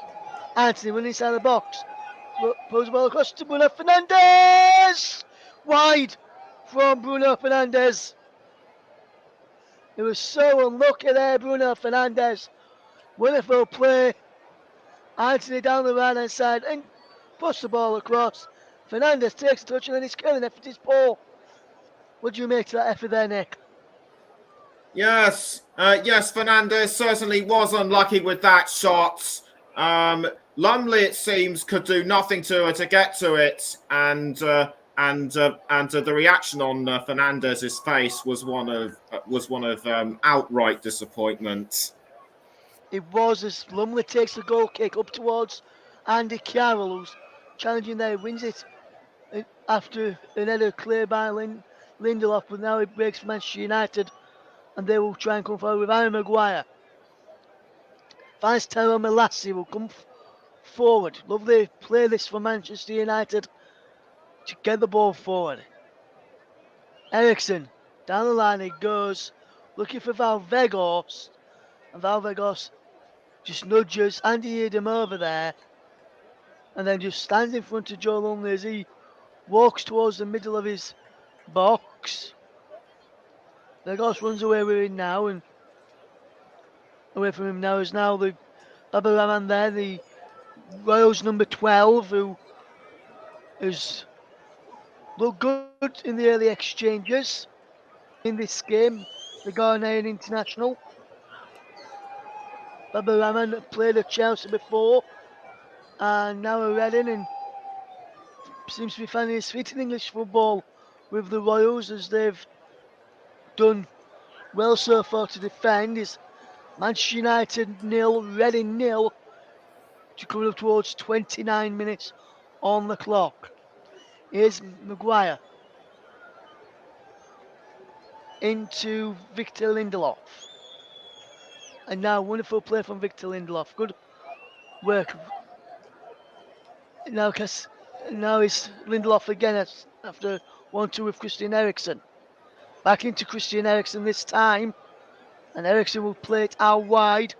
Anthony running inside the box. Pulls the ball across to Bruno Fernandes! Wide from Bruno Fernandes. It was so unlucky there, Bruno Fernandes. Wonderful play. Anthony down the right hand side and puts the ball across. Fernandes takes a touch and then he's killing it for his ball. What do you make to that effort there, Nick? Yes, Fernandes certainly was unlucky with that shot. Lumley, it seems, could do nothing to her to get to it, and the reaction on Fernandez's face was one of outright disappointment. It was as Lumley takes the goal kick up towards Andy Carroll, who's challenging there, wins it after an header clear by Lindelof, but now it breaks for Manchester United, and they will try and come forward with Harry Maguire. Finds Tyrell Malacia will come forward. Lovely play this for Manchester United to get the ball forward. Ericsson, down the line it goes, looking for Val Weghorst, and Val Weghorst just nudges Andy Edem over there, and then just stands in front of Joe Lumley as he walks towards the middle of his box. Weghorst runs away with him now, and away from him now is now the Baba Rahman there, the Royals number 12, who has looked good in the early exchanges in this game, the Ghanaian international. Baba Rahman played at Chelsea before and now at Reading, and seems to be finding his feet in English football with the Royals, as they've done well so far to defend. Is Manchester United 0, Reading 0, to coming up towards 29 minutes on the clock. Here's Maguire into Victor Lindelof, and now wonderful play from Victor Lindelof. Good work. Now it's Lindelof again after 1-2 with Christian Eriksen. Back into Christian Eriksen this time, and Eriksen will play it out wide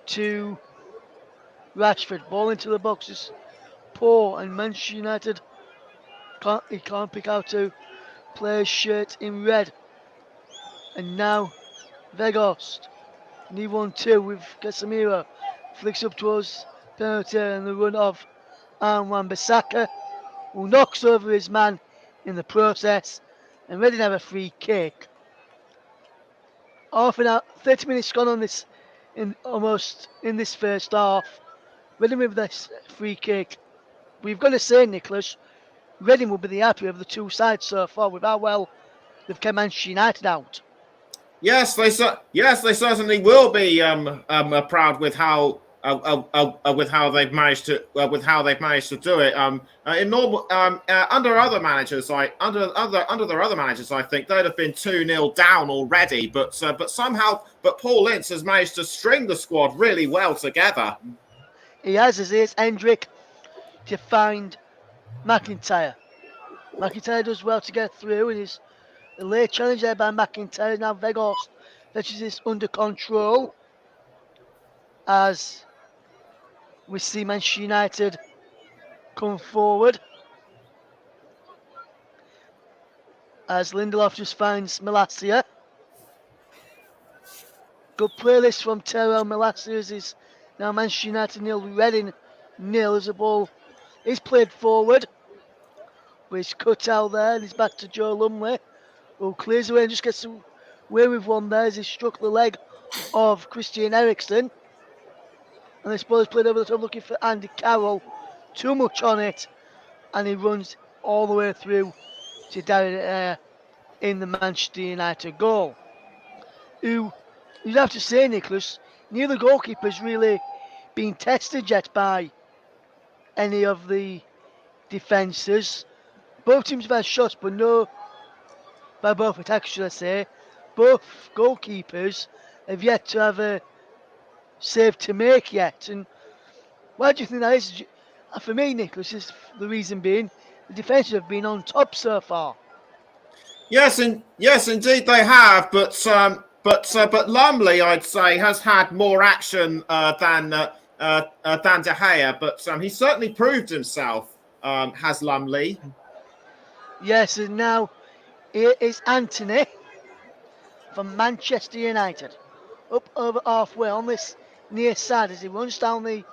to Rashford. Ball into the boxes, poor, and Manchester United can't pick out to play a shirt in red. And now Weghorst, need 1-2 with Casemiro, flicks up towards penalty and the run of Wan-Bissaka, who knocks over his man in the process, and Reading have a free kick. Half an hour, 30 minutes gone on this, almost in this first half. Reading with this free kick. We've got to say, Nicholas, Reading will be the happier of the two sides so far with how well they've kept Manchester United out. Yes, they certainly will be proud with how they've managed to do it. In normal under other managers, under their other managers, I think they'd have been 2-0 down already. But Paul Ince has managed to string the squad really well together. He has, as is Hendrick to find McIntyre. McIntyre does well to get through, and is a late challenge there by McIntyre. Now Weghorst fetches this under control as we see Manchester United come forward. As Lindelof just finds Malacia. Good play this from Tyrell Malacia, as is now Manchester United 0, Reading 0, as the ball is played forward. But he's cut out there and he's back to Joe Lumley, who clears away and just gets away with one there as he struck the leg of Christian Eriksen. And this ball is played over the top looking for Andy Carroll. Too much on it. And he runs all the way through to Darren in the Manchester United goal. Who, you'd have to say, Nicholas, neither goalkeeper's really been tested yet by any of the defences. Both teams have had shots, but no, by both attacks, should I say. Both goalkeepers have yet to have a save to make yet. And why do you think that is? For me, Nicholas, is the reason being the defences have been on top so far. Yes, indeed they have. But Lumley, I'd say, has had more action than De Gea. But he certainly proved himself. Has Lumley? Yes, and now here is Anthony from Manchester United, up over halfway on this near side as he runs down the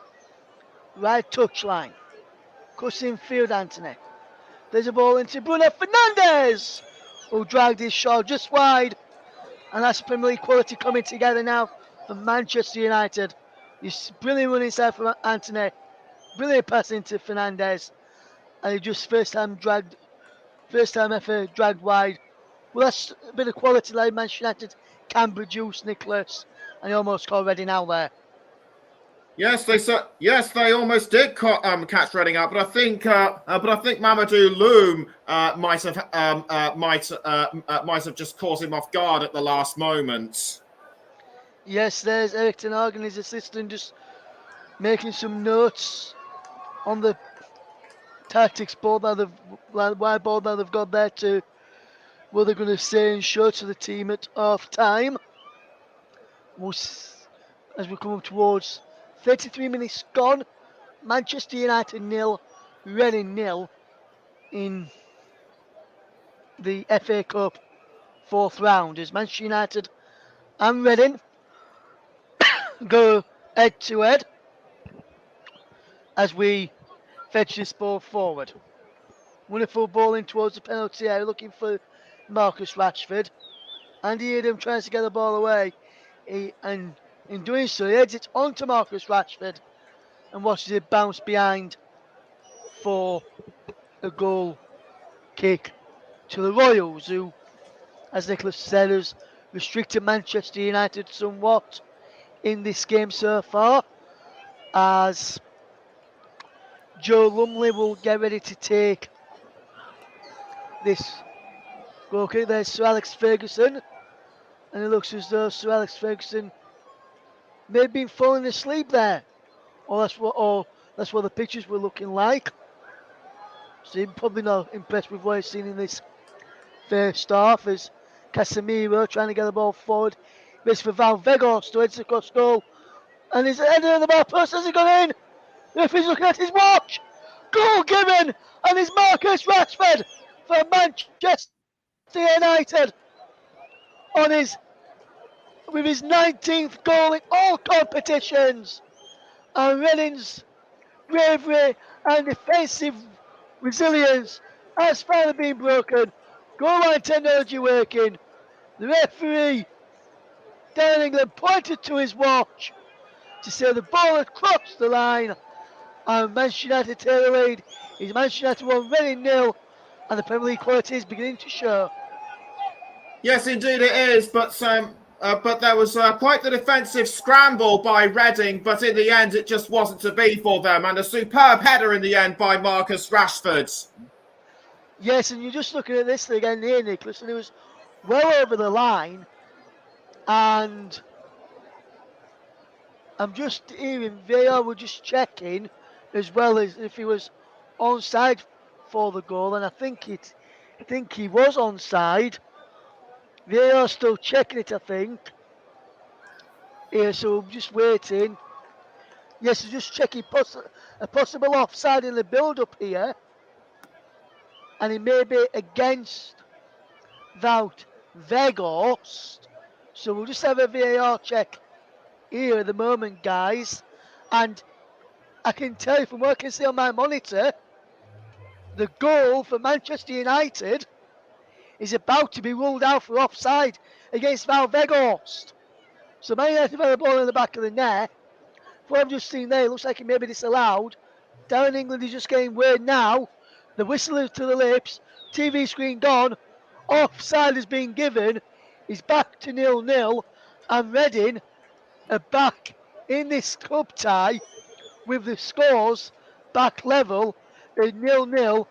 right touchline. Cuts in field, Anthony. There's a ball into Bruno Fernandes, who dragged his shot just wide. And that's Premier League quality coming together now for Manchester United. This brilliant run inside from Anthony. Brilliant pass into Fernandes. And he just first time ever dragged wide. Well, that's a bit of quality like Manchester United can produce, Nicholas. And he almost caught Reading out there. Yes, they almost did catch Reading out, but I think Mamadou Loum might have just caught him off guard at the last moment. Yes, there's Erik ten Hag and his assistant just making some notes on the tactics board that whiteboard that they've got there to what they're going to say and show to the team at half time. As we come up towards 33 minutes gone, Manchester United 0, Reading 0 in the FA Cup fourth round as Manchester United and Reading go head to head as we fetch this ball forward. Wonderful ball in towards the penalty area looking for Marcus Rashford. Andy Adam tries to get the ball away and in doing so, he heads it onto Marcus Rashford and watches it bounce behind for a goal kick to the Royals, who, as Nicholas said, has restricted Manchester United somewhat in this game so far, as Joe Lumley will get ready to take this goal kick. There's Sir Alex Ferguson, and it looks as though Sir Alex Ferguson may have been falling asleep there, or that's what the pictures were looking like. So he's probably not impressed with what he's seen in this first half as Casemiro trying to get the ball forward. This for Val Vegos to head across goal, and he's heading on the ball post. Has he gone in? If he's looking at his watch, goal given, and it's Marcus Rashford for Manchester United with his 19th goal in all competitions. And Reading's bravery and defensive resilience has finally been broken. Goal line technology working. The referee down in England pointed to his watch to say the ball had crossed the line. And Manchester United take the lead. It's Manchester United 1, Reading 0, and the Premier League quality is beginning to show. Yes, indeed it is, but there was quite the defensive scramble by Reading, but in the end it just wasn't to be for them, and a superb header in the end by Marcus Rashford. Yes, and you're just looking at this again here, Nicholas, and it was well over the line, and I'm just hearing VAR were just checking as well as if he was onside for the goal, and I think he was onside. VAR still checking it, I think. Yeah, so I'm just waiting. Yes, just checking a possible offside in the build-up here. And it may be against Wout Weghorst. So we'll just have a VAR check here at the moment, guys. And I can tell you from what I can see on my monitor, the goal for Manchester United is about to be ruled out for offside against Val Veghorst. So Man United have the ball in the back of the net. What I've just seen there, it looks like it may be disallowed. Darren England is just getting word now. The whistle is to the lips. TV screen gone. Offside has been given. He's back to 0-0. And Reading are back in this club tie with the scores back level at 0-0.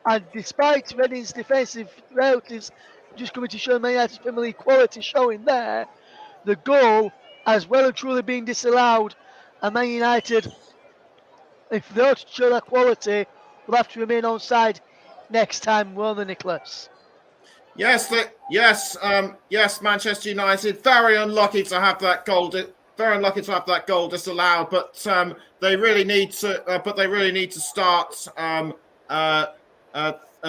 And despite Reading's defensive relatives just coming to show Man United's Premier League quality showing there, the goal has well and truly been disallowed. And Man United, if they don't show that quality, will have to remain on side next time, won't they, Nicholas? Yes, yes. Manchester United very unlucky to have that goal. Very unlucky to have that goal disallowed, but they really need to start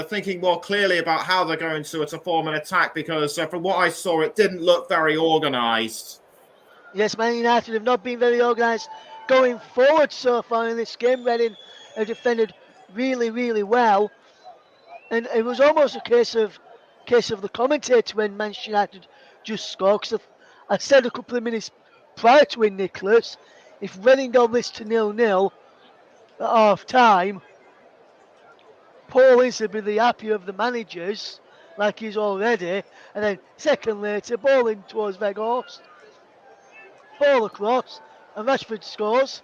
thinking more clearly about how they're going to form an attack, because from what I saw, it didn't look very organised. Yes, Man United have not been very organised going forward so far in this game. Reading have defended really, really well, and it was almost a case of the commentator when Manchester United just scored. Because I said a couple of minutes prior to it, Nicholas, if Reading got this to 0-0 at half time, Paul Ince would be the happier of the managers, like he's already. And then second later, ball in towards Veghorst, ball across, and Rashford scores,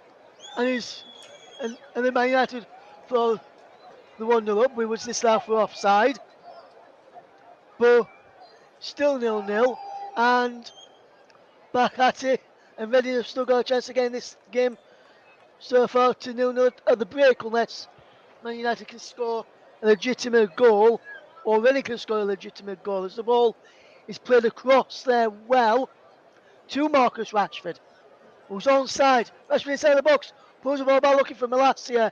and then Man United throw the 1-0 up. We was this now for offside, but still 0-0, and back at it. And Reading have still got a chance again in this game so far to 0-0 at the break, unless Man United can score a legitimate goal, or Reading can score a legitimate goal, as the ball is played across there well to Marcus Rashford, who's onside. Rashford inside the box, pulls the ball back looking for Malacia,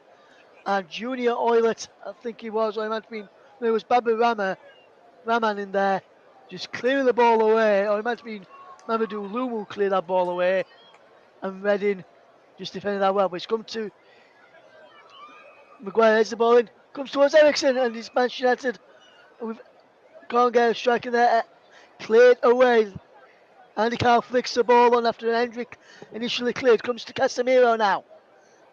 and Junior Oilert, I think he was, or it might have been, there was Babu Rahman in there, just clearing the ball away, or it might have been Mamadou Lumu clear that ball away, and Reading just defended that well. But it's come to Maguire, heads the ball in, comes towards Ericsson, and it's Manchester United. Can't get a strike in there, cleared away. Andy Carroll flicks the ball on after Hendrick initially cleared. Comes to Casemiro now.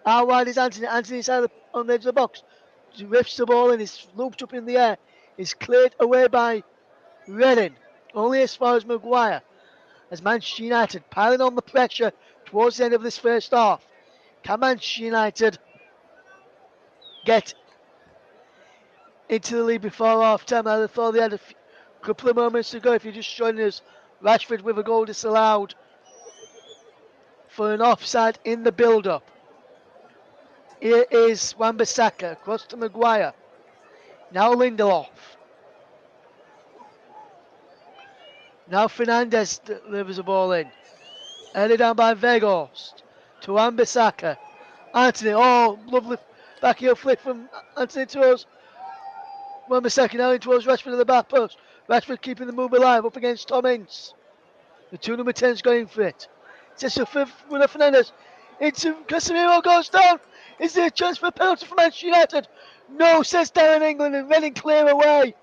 Out wide is Anthony. Anthony inside on the edge of the box. He rips the ball and it's looped up in the air. It's cleared away by Reading. Only as far as Maguire. As Manchester United piling on the pressure towards the end of this first half. Can Manchester United get into the lead before half time? I thought they had a couple of moments to go. If you're just joining us, Rashford with a goal disallowed for an offside in the build-up. Here is Wan-Bissaka across to Maguire. Now Lindelof. Now Fernandez delivers the ball in. Headed down by Veghorst to Wan-Bissaka. Anthony, oh, lovely back heel flick from Anthony towards Wan-Bissaka, now in towards Rashford at the back post. Rashford keeping the move alive up against Tom Ince. The two number 10s going for it. It's just Bruno Fernandes. Into Casemiro, goes down. Is there a chance for a penalty for Manchester United? No, says Darren England, and Reading clear away.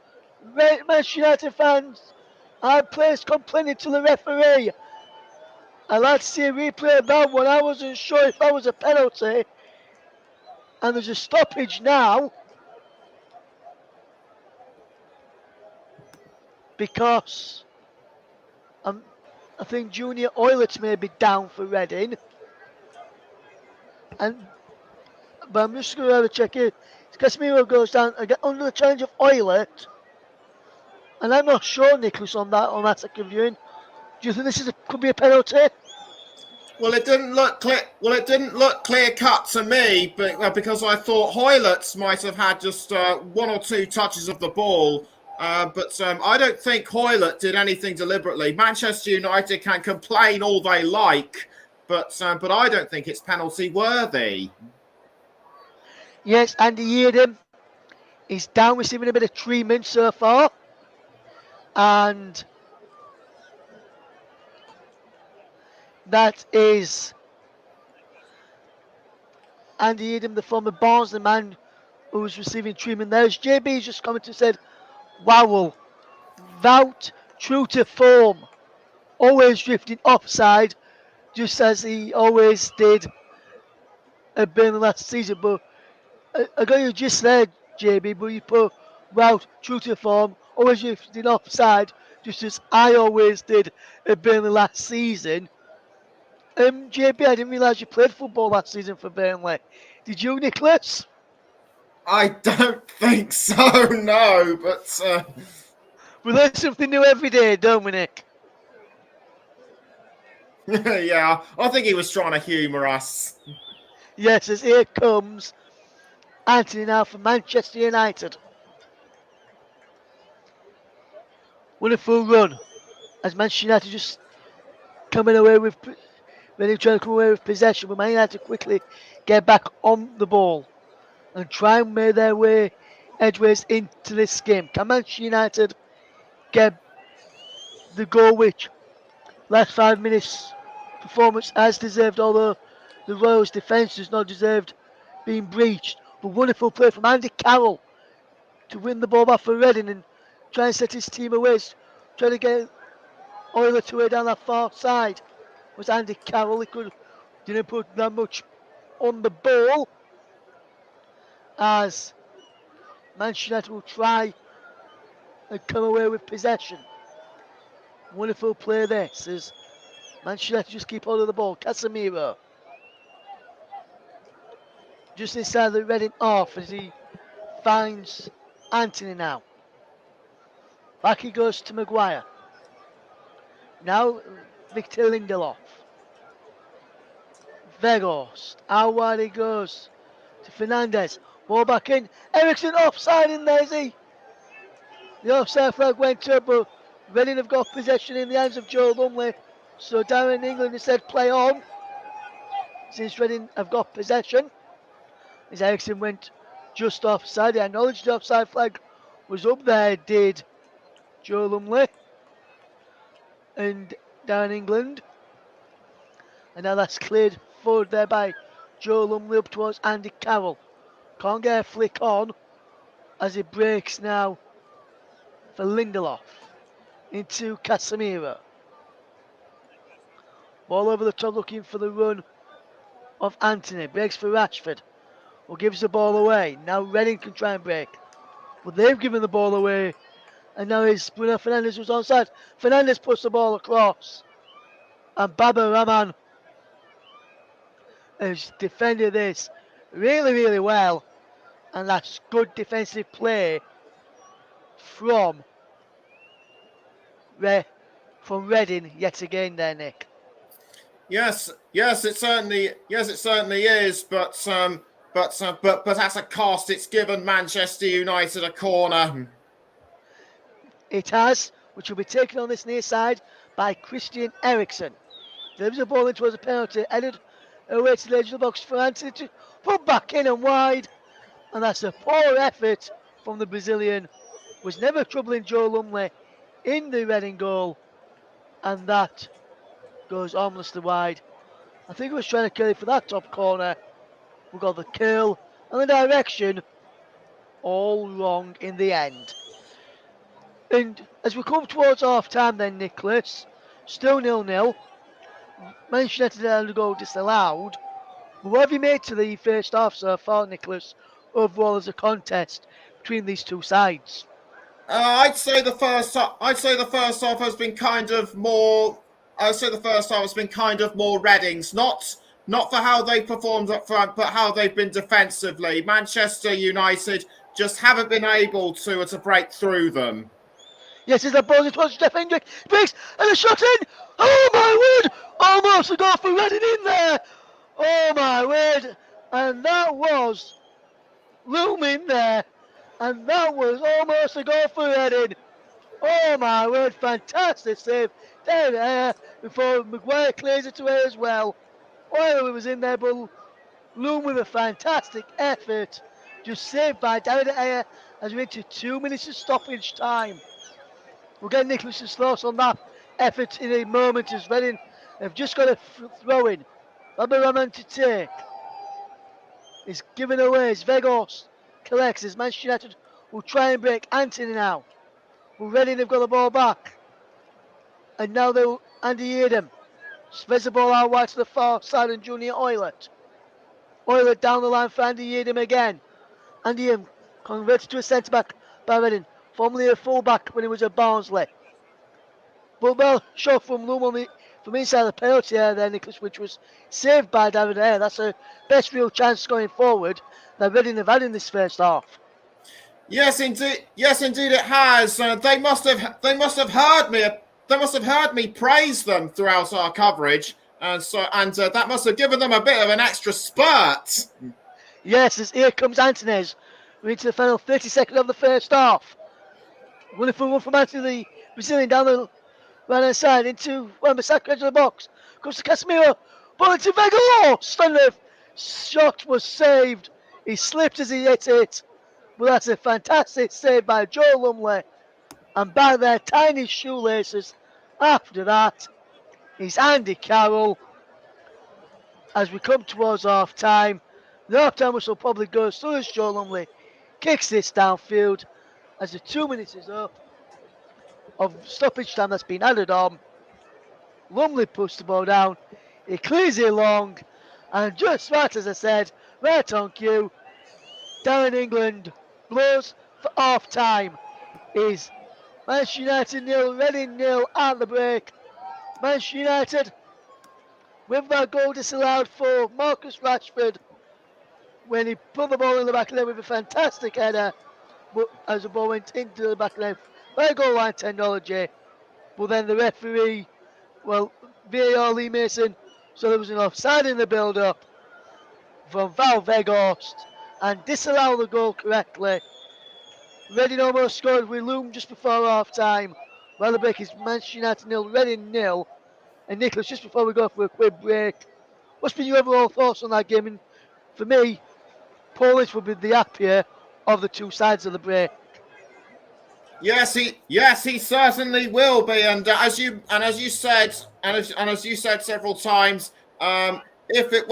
Manchester United fans are placed complaining to the referee. I'd like to see a replay of that one. I wasn't sure if that was a penalty. And there's a stoppage now, because I think Junior Oilert may be down for Reading. But I'm just going to have a check here. Casemiro goes down again under the challenge of Oilert. And I'm not sure, Nicholas, on that second viewing. Do you think this could be a penalty? Well, it didn't look clear. Well, it didn't look clear cut to me, but because I thought Hoylett might have had just one or two touches of the ball. But I don't think Hoylett did anything deliberately. Manchester United can complain all they like, but I don't think it's penalty worthy. Yes, Andy Yeardham is down, receiving a bit of treatment so far, and that is Andy Yeardham, the former Barnsley man, who was receiving treatment there. As JB's just commented and said, Wowell, Vout, true to form, always drifting offside, just as he always did at Burnley last season. But I got you just there, JB, but you put Wout, true to form, always drifting offside, just as I always did at Burnley last season. JB, I didn't realise you played football last season for Burnley. Did you, Nicholas? I don't think so, no, but We learn something new every day, don't we, Nick? yeah, I think he was trying to humour us. Yes, as here comes Anthony now for Manchester United. Wonderful run as Manchester United just coming away with, really trying to come away with possession, but Man United quickly get back on the ball and try and make their way edgeways into this game. Can Manchester United get the goal which last 5 minutes performance as deserved, although the Royals defence does not deserve being breached. But wonderful play from Andy Carroll to win the ball back for Reading and try and set his team away. Trying to get Oiler to way down that far side was Andy Carroll. He didn't put that much on the ball as Manchester United will try and come away with possession. Wonderful play this as Manchester United just keep hold of the ball. Casemiro just inside the Reading half as he finds Anthony now. Back he goes to Maguire. Now Victor Lindelof. Weghorst. Out wide he goes to Fernandez. Ball back in. Ericsson offside in there, is he? The offside flag went up, but Reading have got possession in the hands of Joe Lumley. So Darren England instead play on. Since Reading have got possession. As Ericsson went just offside. He acknowledged the offside flag was up there, did Joe Lumley and Darren England. And now that's cleared forward there by Joe Lumley up towards Andy Carroll. Can't get a flick on as it breaks now for Lindelof into Casemiro. Ball over the top looking for the run of Anthony. Breaks for Rashford. Or gives the ball away. Now Reading can try and break. But they've given the ball away. And now it's Bruno Fernandes who's onside. Fernandes puts the ball across. And Baba Rahman has defended this really, really well. And that's good defensive play from Reading yet again there, Nick. Yes, it certainly is. But as a cost, it's given Manchester United a corner. It has, which will be taken on this near side by Christian Eriksen. Delivers the ball in towards a penalty, headed away to the edge of the box for Anthony to put back in and wide. And that's a poor effort from the Brazilian. Was never troubling Joe Lumley in the Reading goal. And that goes harmlessly wide. I think he was trying to kill it for that top corner. We got the curl and the direction all wrong in the end. And as we come towards half time then, Nicholas, still 0-0. Manchester United had a goal disallowed. But what have you made to the first half so far, Nicholas, overall as a contest between these two sides? I'd say the first half has been kind of more. I'd say the first half has been kind of more Reading's, not for how they performed up front, but how they've been defensively. Manchester United just haven't been able to break through them. Yes, it's a ball towards Jeff Hendrick. Breaks and a shot in. Oh my word! Almost a goal for Reading in there. Oh my word! And that was looming there. And that was almost a goal for Reading. Oh my word, fantastic save there before Maguire clears it away as well. Oiler was in there, but Loom with a fantastic effort. Just saved by David Ayer as we're into 2 minutes of stoppage time. We'll get Nicholas's thoughts on that effort in a moment as Reading have just got a throw in. Baba Rahman to take. It's given away. It's Weghorst collects as Manchester United will try and break Anthony now. Well, Reading have got the ball back. And now they'll Andy Eden. Spreads the ball out wide to the far side and Junior Oilert. Oilert down the line for Andy Eden again. Andy Eden converted to a centre back by Reading, formerly a full back when he was at Barnsley. But well shot from Loom from inside the penalty area there, Nicholas, which was saved by David Ayer. That's the best real chance going forward that Reading have had in this first half. Yes, indeed. Yes, indeed, it has. They must have heard me. They must have heard me praise them throughout our coverage, and that must have given them a bit of an extra spurt. Yes, as here comes Antunes. We're into the final 30 seconds of the first half. Wonderful one from Anthony, the Brazilian, down the right hand side into Wan-Bissaka edge of the box. Comes to Casemiro. Ball into Vegalo. Stunner shot was saved. He slipped as he hit it. But that's a fantastic save by Joe Lumley. And by their tiny shoelaces, after that, is Andy Carroll. As we come towards half time, the half time whistle probably goes. So as Joe Lumley kicks this downfield as the 2 minutes is up of stoppage time that's been added on. Lumley puts the ball down. He clears it long. And just right as I said, right on cue, down in England, blows for half time is Manchester United 0, Reading 0 at the break. Manchester United with that goal disallowed for Marcus Rashford when he put the ball in the back of the net with a fantastic header, but as the ball went into the back of the net by goal line technology. But then the referee, well, VAR Lee Mason, so there was an offside in the build-up from Val Veghorst and disallowed the goal correctly. Reading almost scored with Loom just before half time. While the break is Manchester United 0, Reading 0. And Nicholas, just before we go for a quick break, what's been your overall thoughts on that game? And for me, Polish will be the happier of the two sides of the break. Yes, he certainly will be. And as you said several times, if it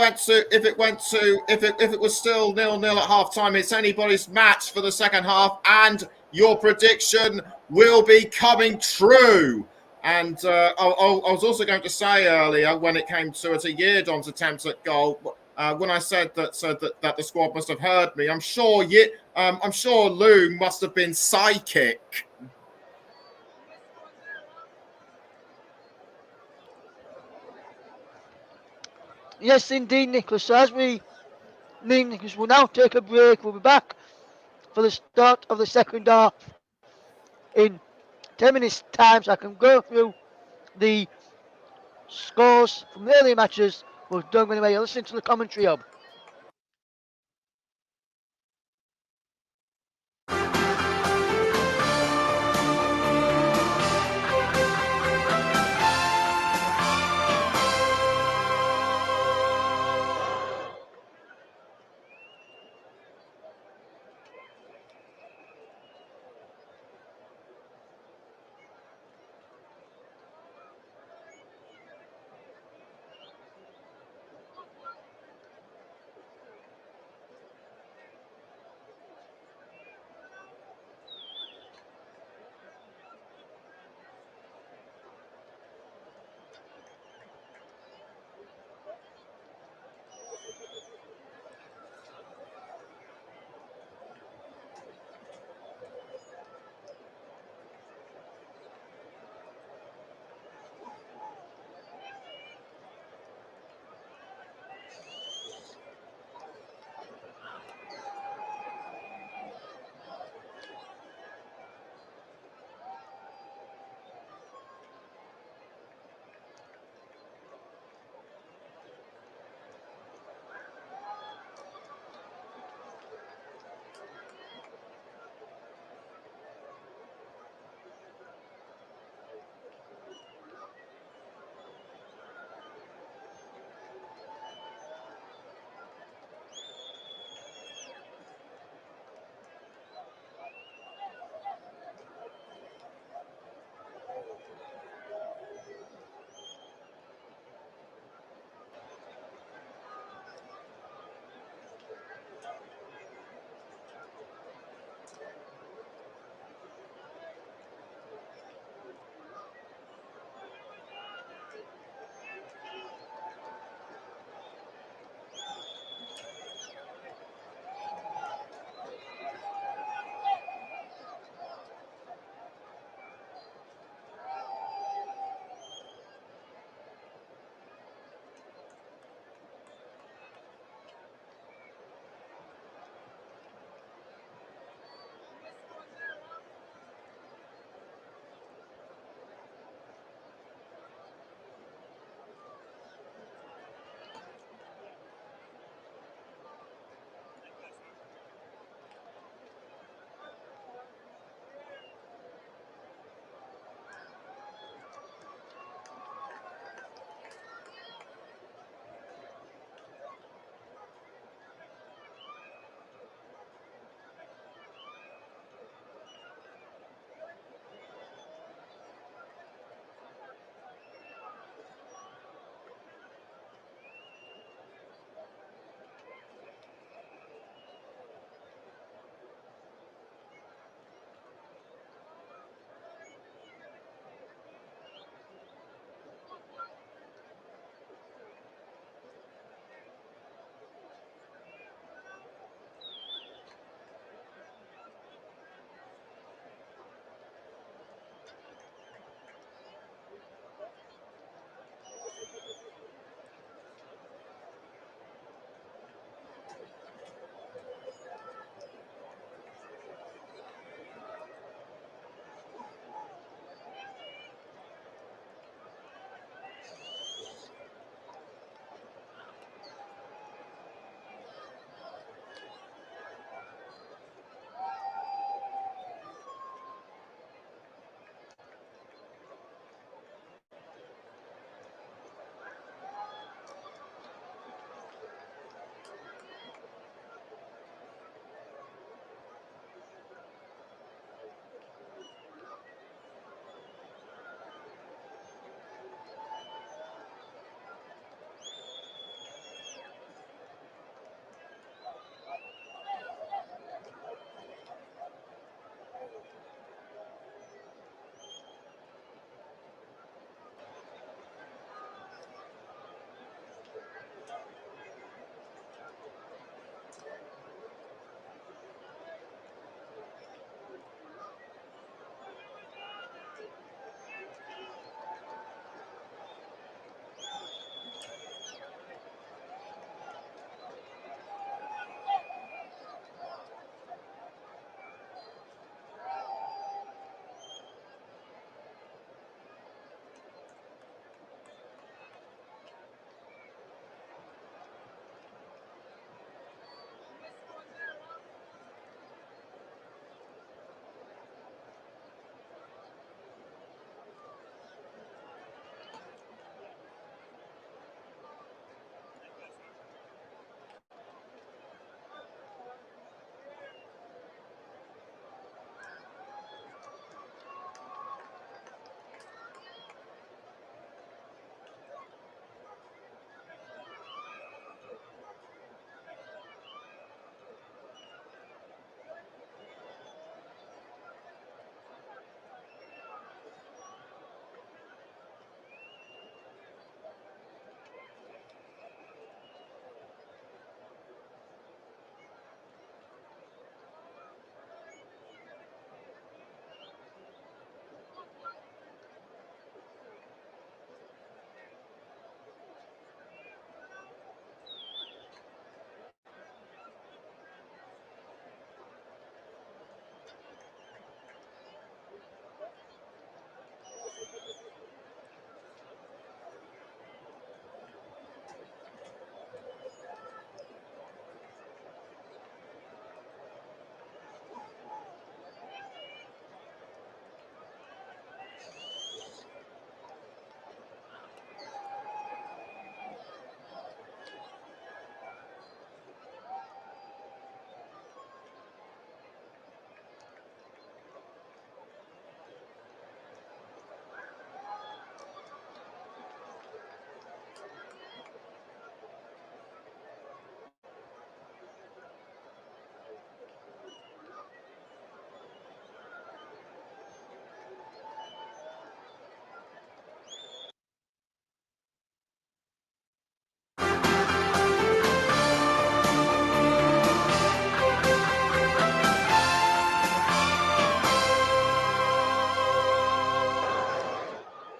was still 0-0 at half time, it's anybody's match for the second half, and your prediction will be coming true. And I was also going to say earlier, when it came to Yedon's attempts at goal, when I said that the squad must have heard me, I'm sure Loom must have been psychic. Yes, indeed, Nicholas. So as we need, Nicholas, we'll now take a break. We'll be back for the start of the second half in 10 minutes' time, so I can go through the scores from the earlier matches. We'll do them anyway. You're listening to the commentary hub.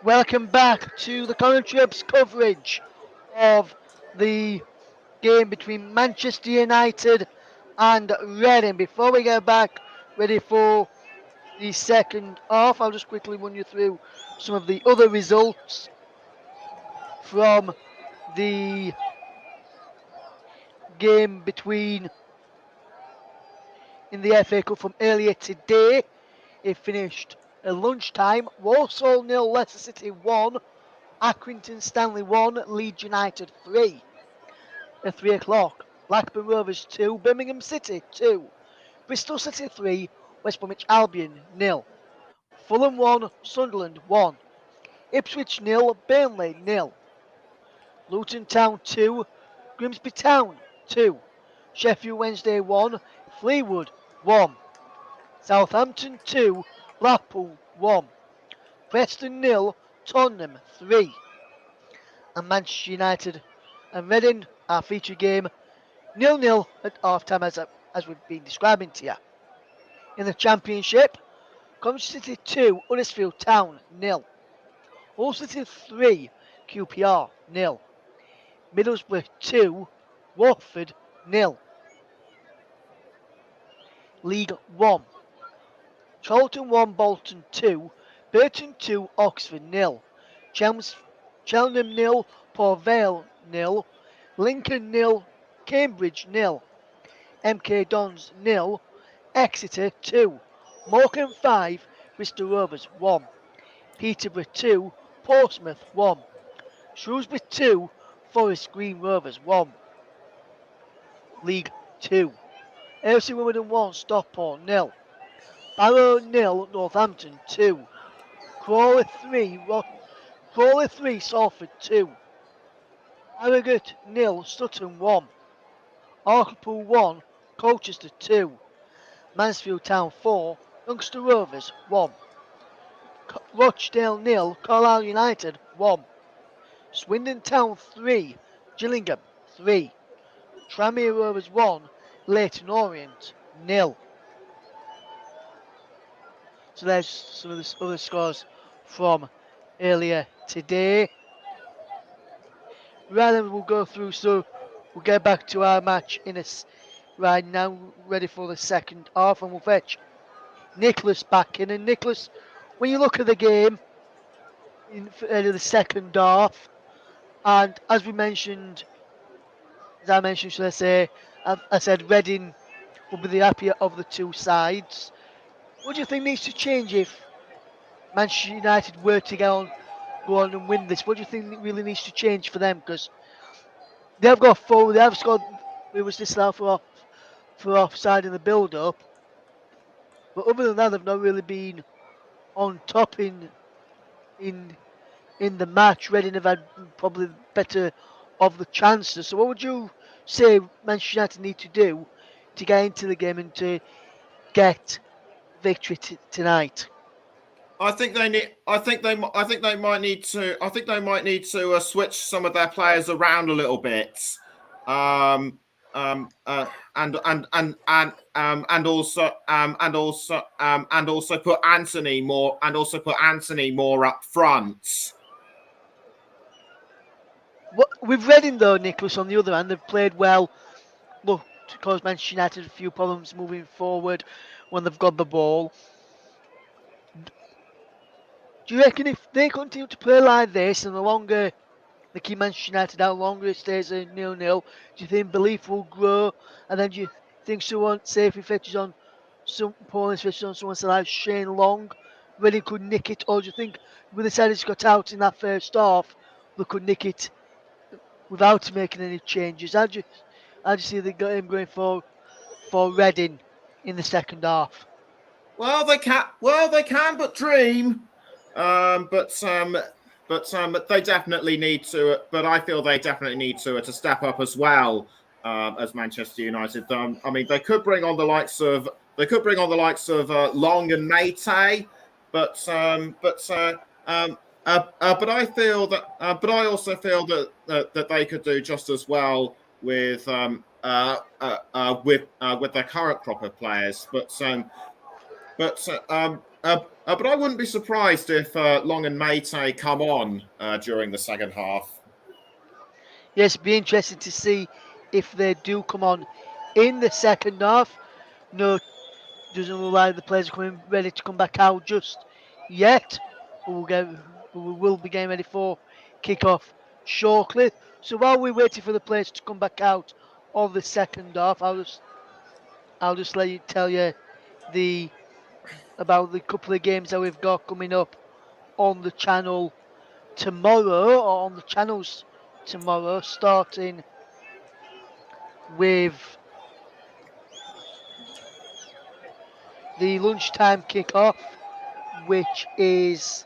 Welcome back to the Commentary Hub's coverage of the game between Manchester United and Reading. Before we get back ready for the second half, I'll just quickly run you through some of the other results from the game between in the FA Cup from earlier today. It finished at lunchtime. Walsall 0, Leicester City 1, Accrington Stanley 1, Leeds United 3. At 3 o'clock, Blackburn Rovers 2, Birmingham City 2, Bristol City 3, West Bromwich Albion 0, Fulham 1, Sunderland 1, Ipswich 0, Burnley 0, Luton Town 2, Grimsby Town 2, Sheffield Wednesday 1, Fleetwood 1, Southampton 2, Blackpool 1, Preston 0, Tottenham 3, and Manchester United and Reading, our feature game, 0-0 at half-time as we've been describing to you. In the Championship, Coventry City 2, Huddersfield Town 0, Hull City 3, QPR 0, Middlesbrough 2, Watford 0. League 1, Charlton 1, Bolton 2, Burton 2, Oxford 0, Cheltenham 0, Port Vale 0, Lincoln 0, Cambridge 0, MK Dons 0, Exeter 2, Morecambe 5, Bristol Rovers 1, Peterborough 2, Portsmouth 1, Shrewsbury 2, Forest Green Rovers 1. League 2, AFC Wimbledon 1, Stockport 0, Barrow 0, Northampton 2, Crawley 3, Salford 2, Harrogate 0, Sutton 1, Hartlepool 1, Colchester 2, Mansfield Town 4, Youngster Rovers 1, Rochdale 0, Carlisle United 1, Swindon Town 3, Gillingham 3, Tranmere Rovers 1, Leyton Orient 0. So there's some of the other scores from earlier today. Right then we'll go through, so we'll get back to our match in a right now, ready for the second half, and we'll fetch Nicholas back in. And Nicholas, when you look at the game in the second half, and as I mentioned, should I say, I said Reading will be the happier of the two sides. What do you think needs to change if Manchester United were to go on and win this? What do you think really needs to change for them? Because they have got forward, they have scored. It was disallowed for offside in the build-up, but other than that, they've not really been on top in the match. Reading have had probably better of the chances. So, what would you say Manchester United need to do to get into the game and to get victory tonight? I think they might need to switch some of their players around a little bit, and also put Anthony more up front. With Reading though, Nicholas, on the other hand, they've played well. Look, to cause Manchester United a few problems moving forward when they've got the ball. Do you reckon if they continue to play like this and the longer they keep Manchester United out, longer it stays a 0-0, do you think belief will grow? And then do you think someone, say if he fetches on someone like Shane Long, Reading could nick it? Or do you think with the side it's got out in that first half, they could nick it without making any changes? How do you see the game going for Reading in the second half? Well, they can but dream. But they definitely need to. But I feel they definitely need to step up as well as Manchester United. I mean, they could bring on the likes of Long and Mate, but I feel that. But I also feel that they could do just as well with their current crop of players. But but I wouldn't be surprised if Long and Meite come on during the second half. Yes, it'd be interesting to see if they do come on in the second half. No, doesn't look like the players are coming ready to come back out just yet. We will be getting ready for kick-off shortly. So while we're waiting for the players to come back out of the second half, I'll just tell you about the couple of games that we've got coming up on the channel tomorrow, or on the channels tomorrow, starting with the lunchtime kick-off, which is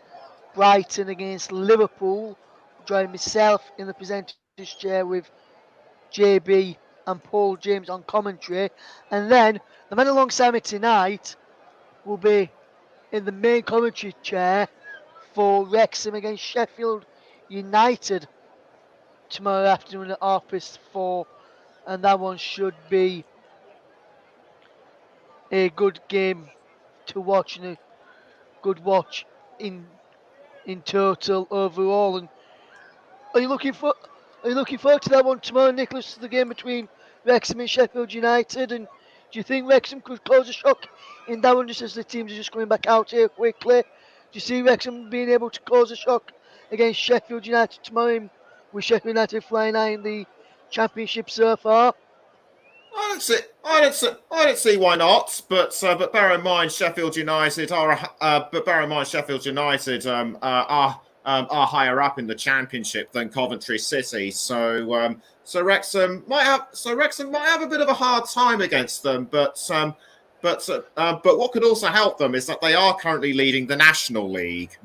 Brighton against Liverpool. Join myself in the presenter's chair with JB and Paul James on commentary. And then the man alongside me tonight will be in the main commentary chair for Wrexham against Sheffield United tomorrow afternoon at 4:30. And that one should be a good game to watch and a good watch in total overall. And are you looking for are you looking forward to that one tomorrow, Nicholas? The game between Wrexham and Sheffield United, and do you think Wrexham could cause a shock in that one just as the teams are just coming back out here quickly? Do you see Wrexham being able to cause a shock against Sheffield United tomorrow, with Sheffield United flying high in the Championship so far? I don't see why not. But bear in mind, Sheffield United are higher up in the Championship than Coventry City. So Wrexham might have a bit of a hard time against them. But what could also help them is that they are currently leading the National League.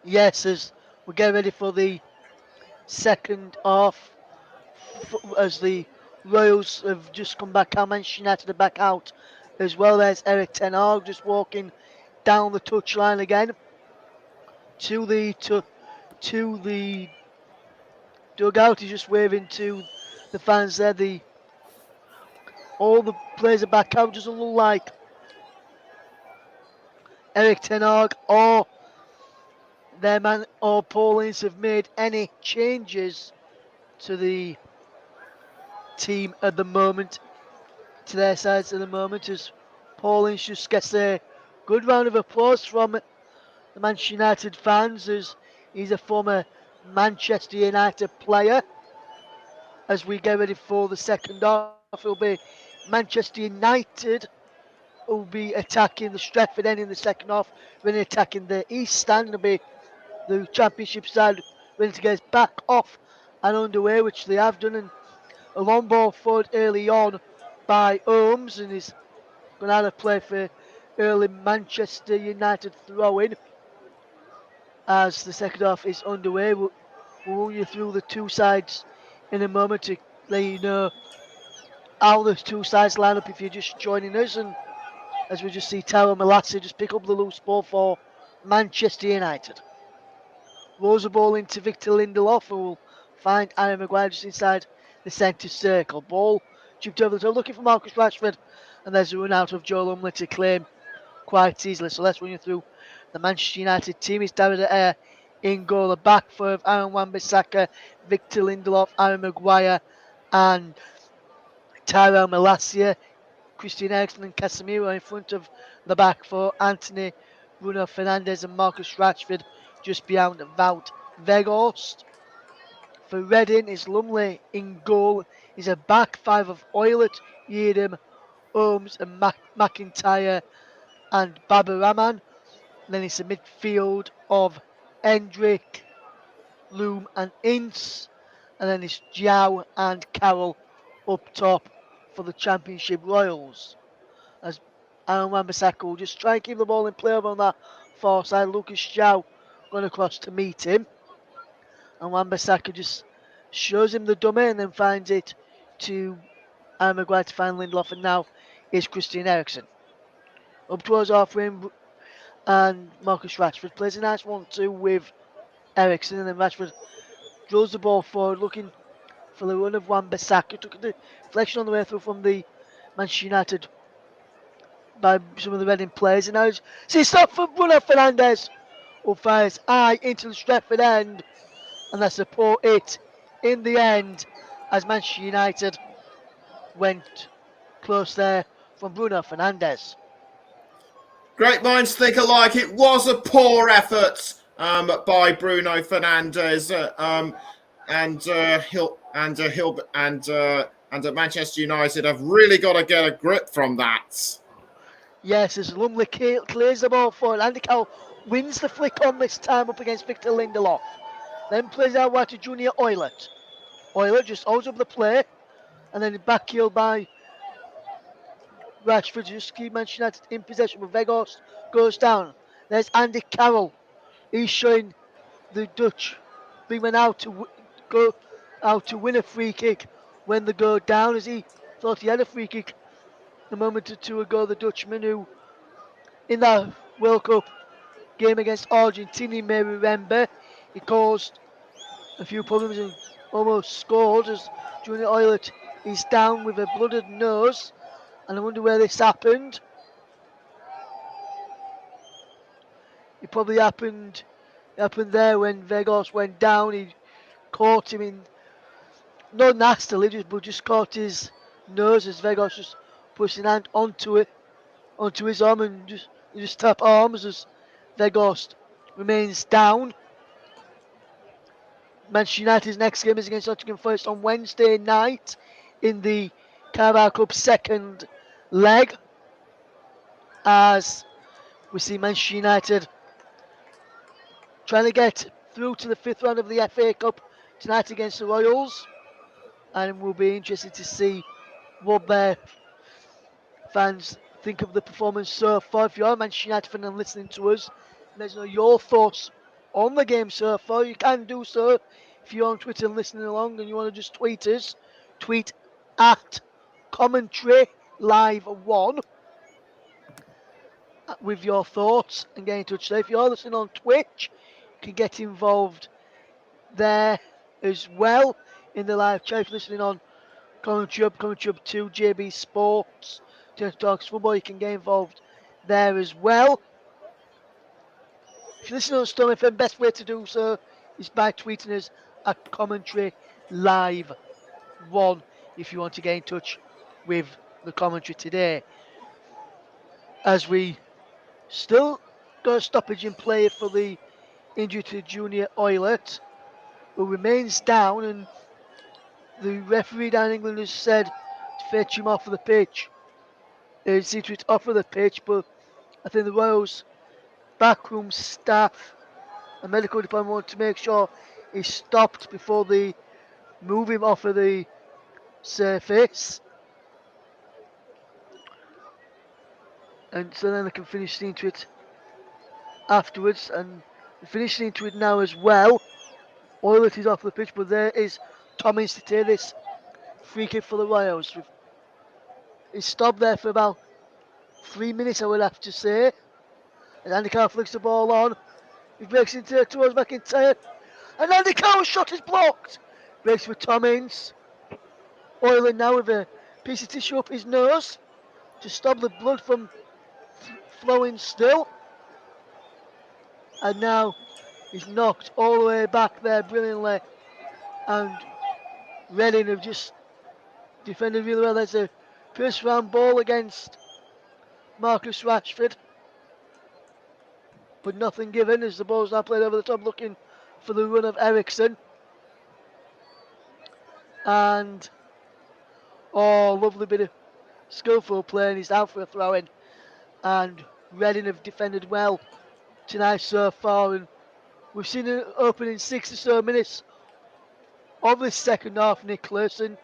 Yes, as we get ready for the second half, as the Royals have just come back out, Manchester United are back out as well. There's Erik ten Hag just walking down the touchline again to the dugout. He's just waving to the fans there. All the players are back out. Doesn't look like Erik ten Hag or their man or Paul Ince have made any changes to the team at the moment, to their sides at the moment, as Paul Ince just gets a good round of applause from the Manchester United fans, as he's a former Manchester United player. As we get ready for the second half, it'll be Manchester United will be attacking the Stretford end in the second half, when attacking the East Stand. It'll be the Championship side ready to get back off and underway, which they have done. And a long ball forward early on by Holmes, and he's going to have a play for early Manchester United throw-in as the second half is underway. We'll run you through the two sides in a moment to let you know how the two sides line up if you're just joining us. And as we just see Tyrell Malacia just pick up the loose ball for Manchester United. Rolls the ball into Victor Lindelof, who will find Aaron Maguire just inside the centre circle. Ball chipped over the top, looking for Marcus Rashford, and there's a run out of Joel Umley to claim quite easily. So let's run you through the Manchester United team. It's David De Gea in goal. The back four of Aaron Wan-Bissaka, Victor Lindelof, Aaron Maguire, and Tyrell Malacia. Christian Eriksen and Casemiro in front of the back four. Anthony, Bruno Fernandes, and Marcus Rashford just behind Wout Weghorst. For Reading, it's Lumley in goal. He's a back five of Oilert, Yeadham, Holmes, and McIntyre and Baba Rahman. Then it's a midfield of Hendrick, Loom, and Ince. And then it's Jow and Carroll up top for the Championship Royals. As Aaron Wan-Bissaka will just try and keep the ball in play over on that far side. Lucas Jow going across to meet him. And Wan-Bissaka just shows him the dummy and then finds it to Aaron Maguire to find Lindelof. And now is Christian Eriksen. Up towards halfway, and Marcus Rashford plays a nice 1-2 with Eriksen, and then Rashford drills the ball forward, looking for the run of Wan-Bissaka. Took the deflection on the way through from the Manchester United by some of the Reading players. And now see stop for Bruno Fernandes, who fires high into the Stretford end, and that's a poor hit in the end as Manchester United went close there from Bruno Fernandes. Great minds think alike. It was a poor effort by Bruno Fernandes, and Manchester United have really got to get a grip from that. Yes, as Lumley clears the ball forward, Andy Carroll wins the flick on this time up against Victor Lindelof. Then plays out wide to Junior Oilert. Oilert just holds up the play, and then back heeled by Rashford, just keep Manchester United in possession, but Weghorst goes down. There's Andy Carroll. He's showing the Dutch big man out to go out to win a free kick when they go down, as he thought he had a free kick a moment or two ago. The Dutchman, who in that World Cup game against Argentina, you may remember, he caused a few problems and almost scored as Junior Oilert is down with a blooded nose. And I wonder where this happened. It probably happened there when Weghorst went down. He caught him in, not nastily, but just caught his nose as Weghorst just pushed his hand onto his arm, and just tap arms as Weghorst remains down. Manchester United's next game is against Nottingham Forest on Wednesday night in the Carabao Cup second leg, as we see Manchester United trying to get through to the fifth round of the FA Cup tonight against the Royals, and we'll be interested to see what their fans think of the performance so far. If you are a Manchester United fan and listening to us, let us know your thoughts on the game so far. You can do so if you're on Twitter and listening along and you want to just tweet us. Tweet at Commentary Live 1 with your thoughts and get in touch. So if you're listening on Twitch, you can get involved there as well in the live chat. If you're listening on Commentary 2, JB Sports, Turn Talks Football, you can get involved there as well. If you're listening on Storm FM, best way to do so is by tweeting us at Commentary Live 1 if you want to get in touch with the commentary today. As we still got a stoppage in play for the injury to Junior Oilert, who remains down, and the referee down in England has said to fetch him off of the pitch. They see to it off of the pitch, but I think the Royals backroom staff and medical department want to make sure he's stopped before they move him off of the surface. And so then they can finish seeing to it afterwards, and finish seeing to it now as well. Oilert is off the pitch, but there is Tommins to take this free kick for the Royals. He's stopped there for about 3 minutes, I would have to say. And Andy Carroll flicks the ball on. He breaks into towards McIntyre. And Andy Carroll's shot is blocked. Breaks for Tommins. Oilert now with a piece of tissue up his nose to stop the blood from flowing still. And now he's knocked all the way back there brilliantly. And Reading have just defended really well. There's a first round ball against Marcus Rashford, but nothing given as the ball's now played over the top, looking for the run of Eriksson. And lovely bit of skillful play, and he's out for a throw in. And Reading have defended well tonight so far, and we've seen it open in 6 or so minutes of this second half, Nicholas. And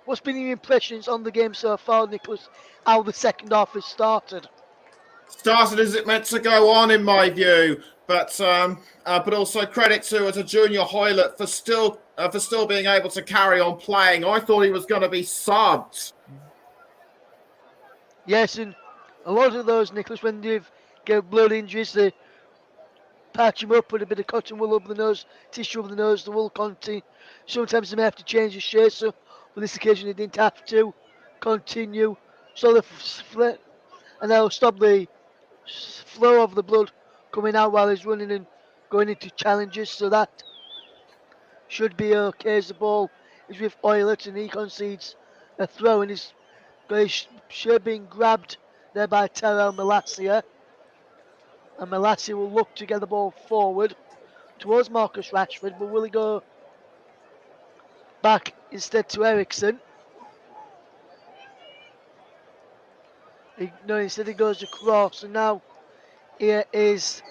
what's been your impressions on the game so far, Nicholas? How the second half has started? Started as it meant to go on, in my view, but also credit to Junior Oilert for still being able to carry on playing. I thought he was going to be subbed. Yes, and a lot of those, Nicholas, when they've got blood injuries, they patch them up, put a bit of cotton wool over the nose, tissue over the nose, the wool continue. Sometimes they may have to change the shade, so on this occasion they didn't have to continue. So and that'll stop the flow of the blood coming out while he's running and going into challenges. So that should be okay as the ball is with Oilert and he concedes a throw and is sure being grabbed there by Terrell Malacia. And Malacia will look to get the ball forward towards Marcus Rashford, but will he go back instead to Ericsson? No, instead he goes across, and now here is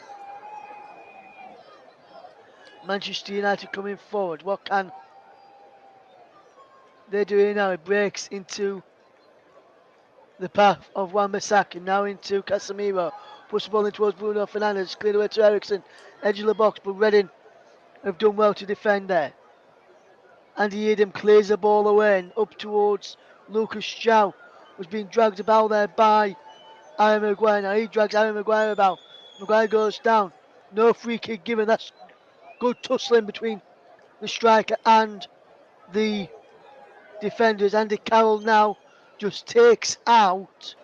Manchester United coming forward. What can they do here now? It breaks into the path of Wan-Bissaka, now into Casemiro. Puts the ball in towards Bruno Fernandes, cleared away to Ericsson, edge of the box, but Reading have done well to defend there. Andy Edam clears the ball away and up towards Lucas João, was being dragged about there by Harry Maguire. Now he drags Harry Maguire about. Maguire goes down. No free kick given. That's good tussling between the striker and the defenders. Andy Carroll now just takes out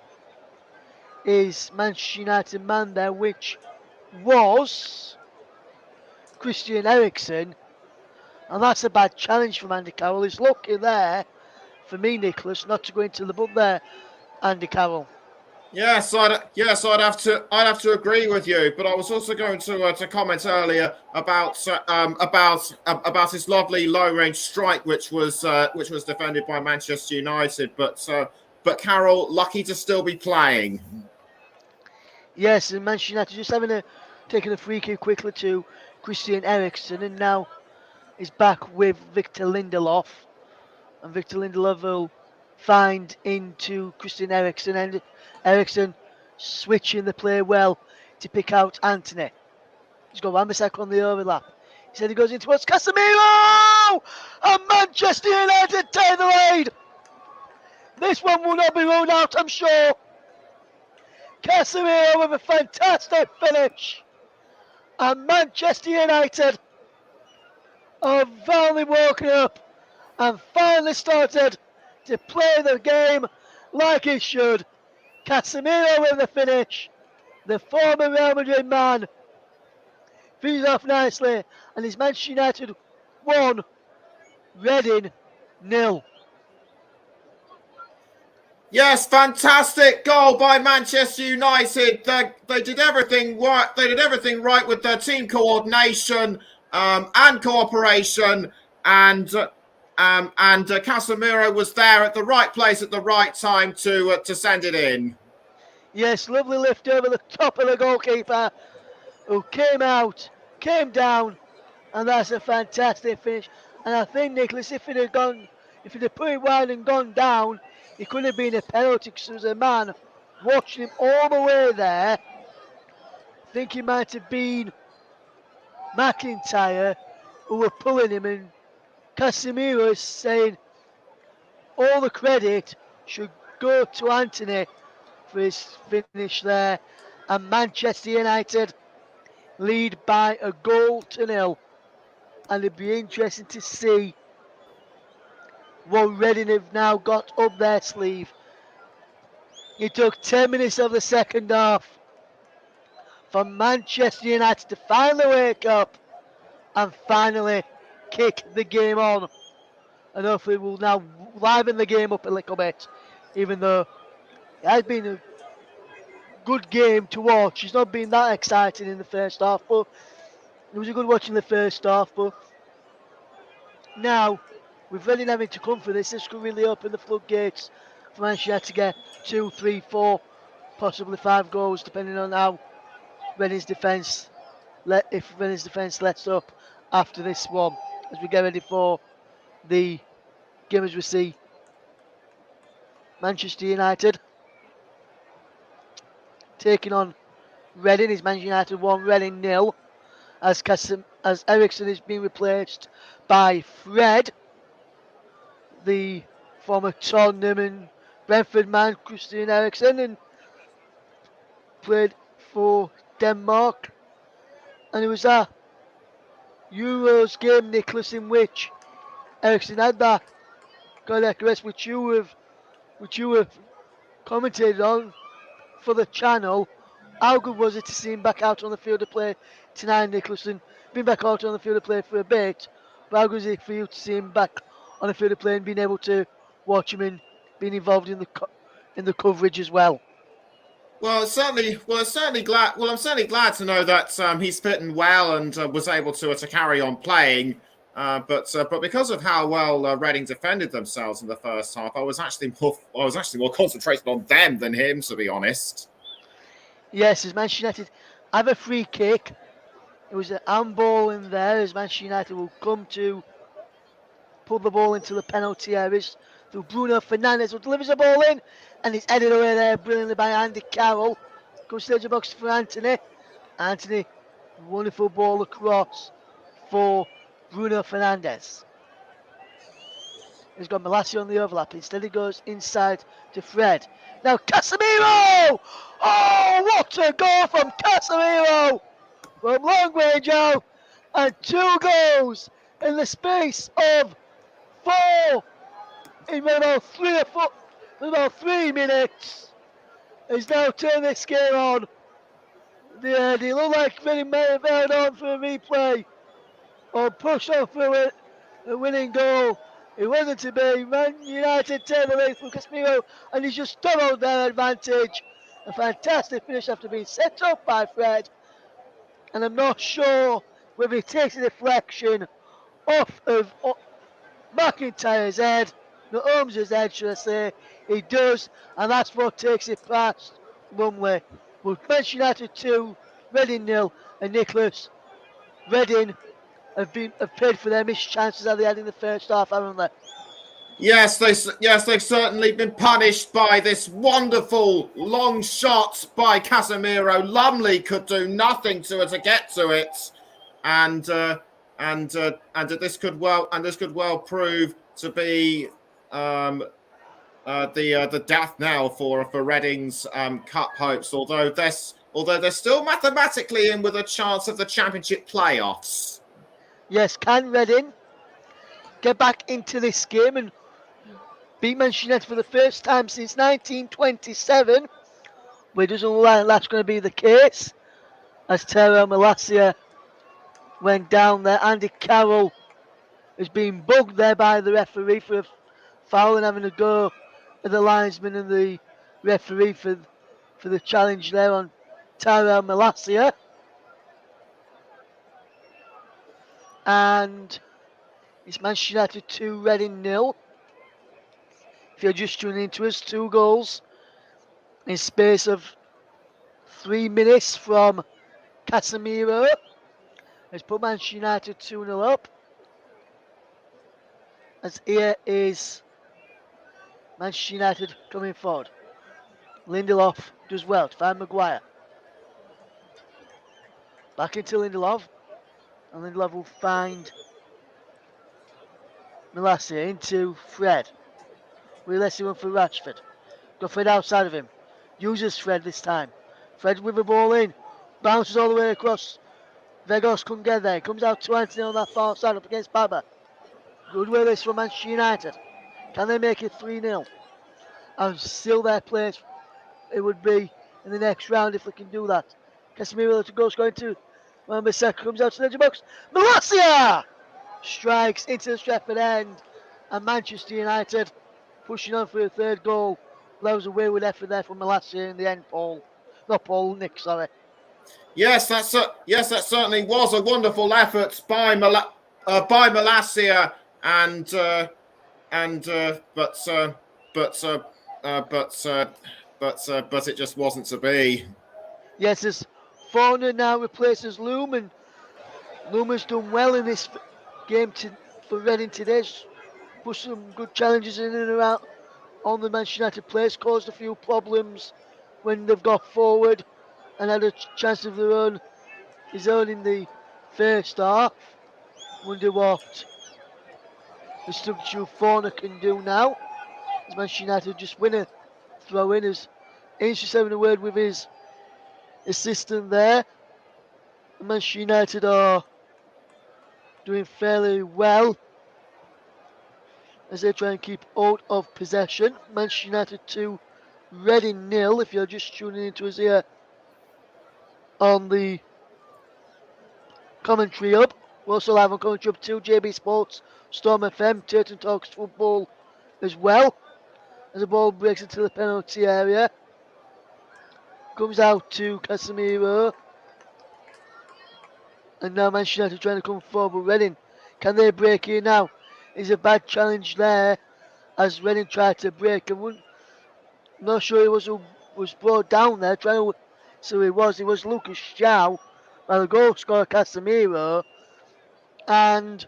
his Manchester United man there, which was Christian Eriksen. And that's a bad challenge from Andy Carroll. He's lucky there for me, Nicholas, not to go into the book there, Andy Carroll. Yes, I'd have to agree with you. But I was also going to comment earlier about his lovely low range strike, which was defended by Manchester United. But Carroll, lucky to still be playing. Yes, and Manchester United just taking a free kick quickly to Christian Eriksen, and now is back with Victor Lindelof, and Victor Lindelof will find into Christian Eriksen, and Eriksen switching the play well to pick out Anthony. He's got Wan-Bissaka on the overlap. He said he goes in towards Casemiro, and Manchester United take the lead. This one will not be ruled out, I'm sure. Casemiro with a fantastic finish, and Manchester United have finally woken up and finally started to play the game like it should. Casemiro with the finish, the former Real Madrid man, finishes off nicely, and it's Manchester United 1, Reading 0. Yes, fantastic goal by Manchester United. They did everything right. They did everything right with their team coordination and cooperation, and Casemiro was there at the right place at the right time to send it in. Yes, lovely lift over the top of the goalkeeper, who came down, and that's a fantastic finish. And I think, Nicholas, if he'd have put it wide and gone down, it could have been a penalty, because there was a man watching him all the way there. I think he might have been McIntyre who were pulling him, and Casemiro is saying all the credit should go to Anthony for his finish there, and Manchester United lead by a goal to 0, and it'd be interesting to see what Reading have now got up their sleeve. It took 10 minutes of the second half for Manchester United to finally wake up and finally kick the game on, and hopefully we'll now liven the game up a little bit, even though it has been a good game to watch. It's not been that exciting in the first half, but it was a good watch in the first half. But now, with Reading having to come for this could really open the floodgates for Manchester United to get 2, 3, 4, possibly 5 goals, depending on how Reading's defence lets up after this one, as we get ready for the game, as we see Manchester United taking on Reading. Is Manchester United 1, Reading 0, as Eriksen is being replaced by Fred, the former Tottenham and Brentford man, Christian Eriksen, and played for Denmark. And it was a Euros game, Nicholas, in which Eriksen had that cardiac arrest, which you have commentated on for the channel, how good was it to see him back out on the field of play tonight, Nicholson? Been back out on the field of play for a bit, but how good is it for you to see him back on the field of play and being able to watch him and being involved in the coverage as well? Well, it's certainly glad. Well, I'm certainly glad to know that he's fitting well and was able to carry on playing. But because of how well Reading defended themselves in the first half, I was actually more concentrated on them than him, to be honest. Yes, as Manchester United have a free kick. It was an handball in there as Manchester United will come to pull the ball into the penalty areas through Bruno Fernandes, who delivers the ball in, and it's headed away there brilliantly by Andy Carroll. Goes to the box for Anthony. Anthony, wonderful ball across for Bruno Fernandes. He's got Malacia on the overlap. Instead, he goes inside to Fred. Now Casemiro! Oh, what a goal from Casemiro! From long range out, and 2 goals in the space of 4 in about 3 minutes. He's now turned this game on. They look like Reading may have held on for a replay or pushed on for a winning goal. It wasn't to be. Man United turn the lead for Casemiro, and he's just doubled their advantage. A fantastic finish after being set up by Fred. And I'm not sure whether he takes a deflection off of McIntyre's head, no, Holmes' head, should I say. He does, and that's what takes it past Lumley. But Manchester United 2, Reading 0, and Nicholas, Reading have paid for their missed chances that they had in the first half, haven't they? Yes, they've certainly been punished by this wonderful long shot by Casemiro. Lumley could do nothing to get to it, and this could well prove to be the death knell for Reading's cup hopes. Although they're still mathematically in with a chance of the Championship playoffs. Yes, can Reading get back into this game and beat Manchester United for the first time since 1927? But it doesn't look like that's going to be the case, as Tyrell Malacia went down there. Andy Carroll has been bugged there by the referee for a foul and having a go at the linesman and the referee for the challenge there on Tyrell Malacia. And it's Manchester United 2, Reading 0. If you're just tuning into us, 2 goals in space of 3 minutes from Casemiro. Has put Manchester United 2-0 up. As here is Manchester United coming forward. Lindelof does well to find Maguire. Back into Lindelof. And Lindelof will find Malacia into Fred. We let's see one for Rashford. Got Fred outside of him. Uses Fred this time. Fred with the ball in. Bounces all the way across. Vegos couldn't get there. Comes out to Anthony on that far side up against Baba. Good way this from Manchester United. Can they make it 3-0? And still their place it would be in the next round if they can do that. Casemiro to go scoring to Wan-Bissaka, comes out to the edge of the box. Malacia strikes into the Stretford end, and Manchester United pushing on for a 3rd goal. Blows a wayward effort there from Malacia in the end, Paul. Not Paul, Nick, sorry. Yes, that certainly was a wonderful effort by Malacia, but it just wasn't to be. Yes, as Forner now replaces Loom, and Loom has done well in this game for Reading today. Pushed some good challenges in and around on the Manchester United players, caused a few problems when they've got forward and had a chance of his own in the first half. Wonder what the substitute Forner can do now. As Manchester United just win a throw in, as Ainsley's just having a word with his assistant there. Manchester United are doing fairly well as they try and keep out of possession. Manchester United 2, Reading nil, if you're just tuning into us here on the commentary hub. We're also live on commentary hub 2, JB Sports, Storm FM, Turton Talks Football as well. As the ball breaks into the penalty area. Comes out to Casemiro. And now Manchester United trying to come forward. Reading, can they break here now? Is a bad challenge there as Reading tried to break. And not sure who was brought down there. So it was Lucas Shaw by the goal scorer Casemiro. And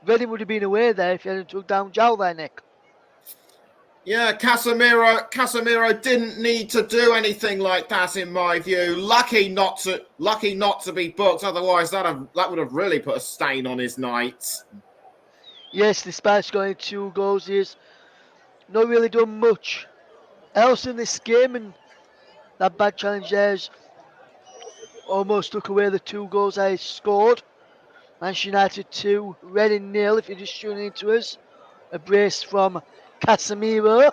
Reading would have been away there if he hadn't took down Jow there, Nick. Yeah, Casemiro didn't need to do anything like that, in my view. Lucky not to be booked. Otherwise, that would have really put a stain on his night. Yes, despite scoring 2 goals, he's not really done much else in this game, and that bad challenge there's almost took away the 2 goals I scored. Manchester United 2, Reading nil. If you're just tuning into us, a brace from Casemiro.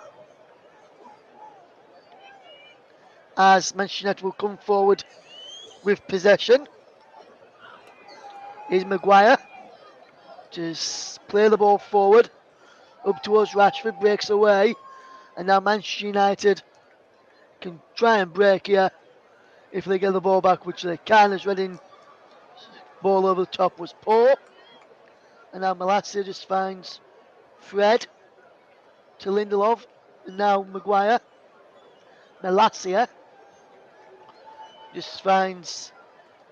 As Manchester United will come forward with possession. Here's Maguire to play the ball forward up towards Rashford, breaks away, and now Manchester United can try and break here if they get the ball back, which they can, as Reading ball over the top was poor. And now Malacia just finds Fred to Lindelof, and now Maguire. Malacia just finds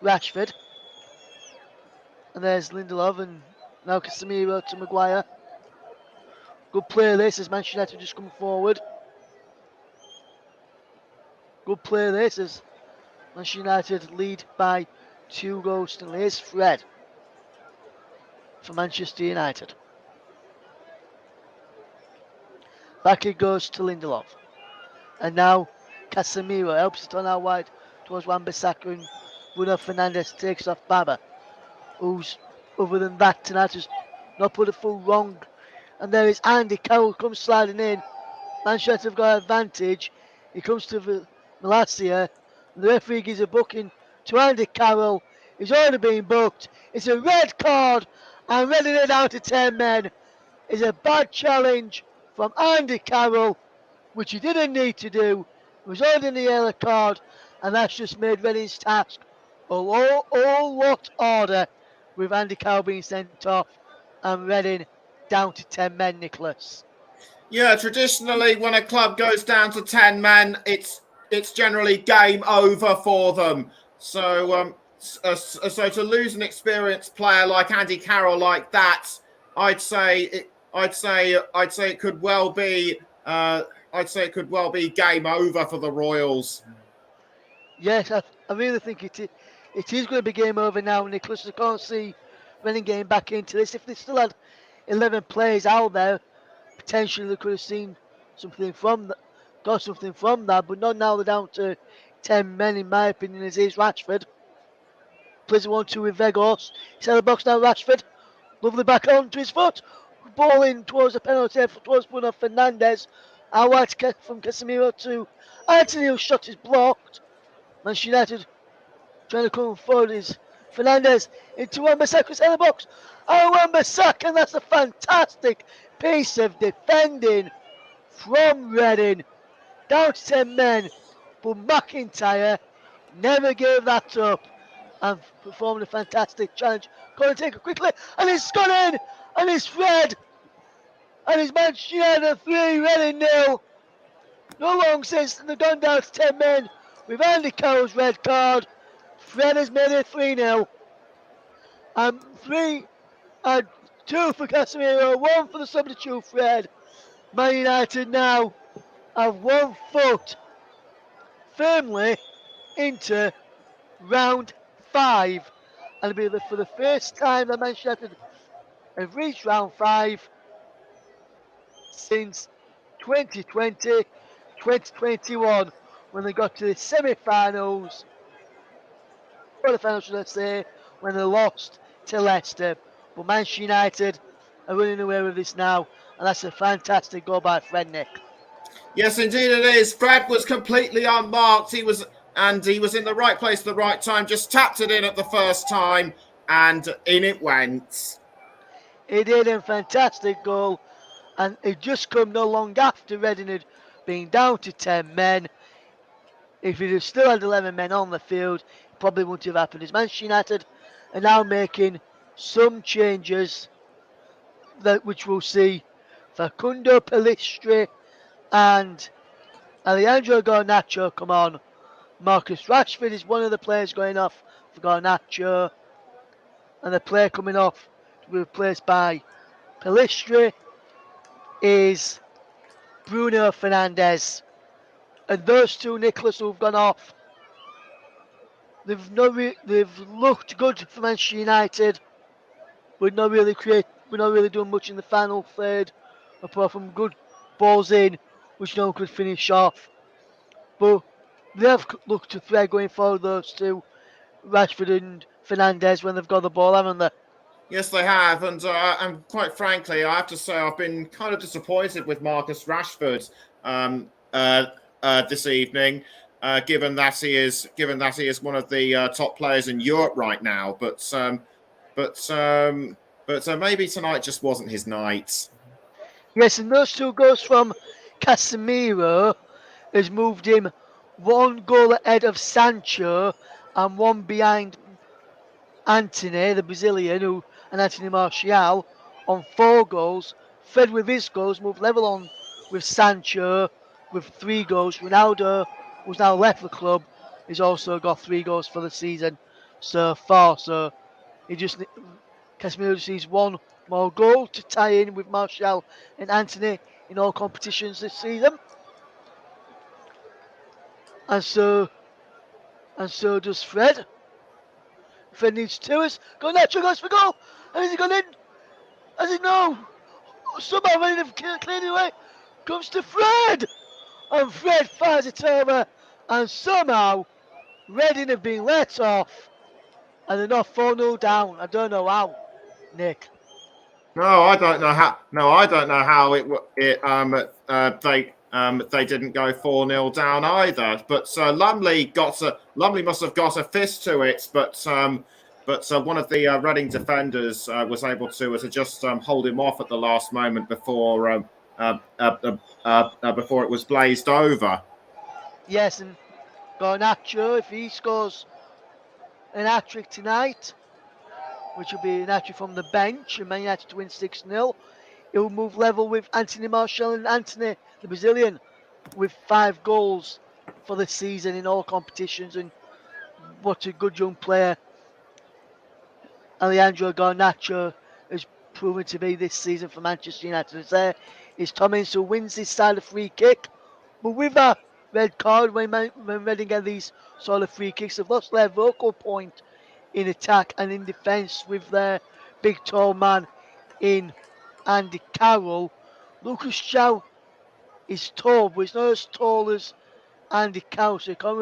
Rashford, and there's Lindelof, and now Casemiro to Maguire. Good play this as Manchester United just come forward. Good play this as Manchester United lead by 2 goals to nil. Here's Fred for Manchester United. Back it goes to Lindelof. And now Casemiro helps it on out wide towards Wan-Bissaka, and Bruno Fernandes takes off Baba, who's, other than that, tonight has not put a full wrong. And there is Andy Carroll comes sliding in. Manchester United have got an advantage. He comes to Malacia. The referee gives a booking to Andy Carroll. He's already been booked. It's a red card, and Reading it down to 10 men. It's a bad challenge from Andy Carroll, which he didn't need to do. It was already in the yellow card, and that's just made Reading's task a lot harder, with Andy Carroll being sent off and Reading down to 10 men, Nicholas. Yeah, traditionally, when a club goes down to 10 men, it's generally game over for them. So, so to lose an experienced player like Andy Carroll like that, I'd say it could well be game over for the Royals. Yes, I really think it is going to be game over now, Nicholas. I can't see Reading getting back into this. If they still had 11 players out there, potentially they could have seen something from that, got something from that, but not now. They're down to 10 men, in my opinion, as is Rashford. Plays a 1-2 with Vegos. He's out of the box now, Rashford. Lovely back onto his foot. Ball in towards the penalty, towards Bruno Fernandes. Out wide from Casemiro to Anthony, whose shot is blocked. Manchester United trying to come forward is Fernandes into Wan-Bissaka's in the box. Oh, Wan-Bissaka, and that's a fantastic piece of defending from Reading. Down to 10 men, but McIntyre never gave that up and performed a fantastic challenge. Going to take it quickly, and it's gone in, and it's Fred, and it's Manchester United 3, Reading 0. Not long since they've gone down to 10 men with Andy Carroll's red card. Fred has made it 3-0. 2 for Casemiro, 1 for the substitute Fred. Man United now have 1 foot firmly into round 5. And it'll be for the first time that Manchester United have reached round 5 since 2020, 2021, when they got to the semi-finals, quarter-finals, should I say, when they lost to Leicester. But Manchester United are running away with this now, and that's a fantastic goal by Fred, Nick. Yes, indeed it is. Fred was completely unmarked. He was in the right place at the right time. Just tapped it in at the first time, and in it went. He did a fantastic goal, and it just come no long after Reading had been down to 10 men. If he'd have still had 11 men on the field, it probably wouldn't have happened. As Manchester United are now making some changes which we'll see. Facundo Pelistri and Alejandro Garnacho come on. Marcus Rashford is one of the players going off for Garnacho, and the player coming off to be replaced by Pelistri is Bruno Fernandes. And those two, Nicholas, who've gone off, they've looked good for Manchester United. We're not really doing much in the final third, apart from good balls in, which no one could finish off. But they have looked to thread going forward, those two, Rashford and Fernandes, when they've got the ball, haven't they? Yes, they have, and quite frankly, I have to say I've been kind of disappointed with Marcus Rashford this evening, given that he is one of the top players in Europe right now. But maybe tonight just wasn't his night. Yes, and those two goals from Casemiro has moved him one goal ahead of Sancho and one behind Antony, the Brazilian, and Anthony Martial on 4 goals. Fred with his goals moved level on with Sancho with 3 goals. Ronaldo, who's now left the club, has also got 3 goals for the season so far. So Casemiro just needs one more goal to tie in with Martial and Antony in all competitions this season. And so does Fred. Fred needs 2. Garnacho goes for goal. And has he gone in? Has he no? Somehow Reading have cleared it away. Comes to Fred. And Fred fires it over. And somehow Reading have been let off. And they're not 4-0 down. I don't know how, Nick. No, I don't know how. No, I don't know how they didn't go 4-0 down either. But Lumley must have got a fist to it. But one of the Reading defenders was able to just hold him off at the last moment before it was blazed over. Yes, and Garnacho, if he scores an hat-trick tonight, which will be an hat-trick from the bench, and Man United to win 6-0, it will move level with Anthony Martial and Antony, the Brazilian, with 5 goals for the season in all competitions. And what a good young player Alejandro Garnacho has proven to be this season for Manchester United. As there is Tomins, who wins this side of free kick, but with a red card, when Reading get these sort of free kicks, they've lost their vocal point in attack and in defence with their big tall man in Andy Carroll. Lucas Chow is tall, but he's not as tall as Andy Carroll, so you can't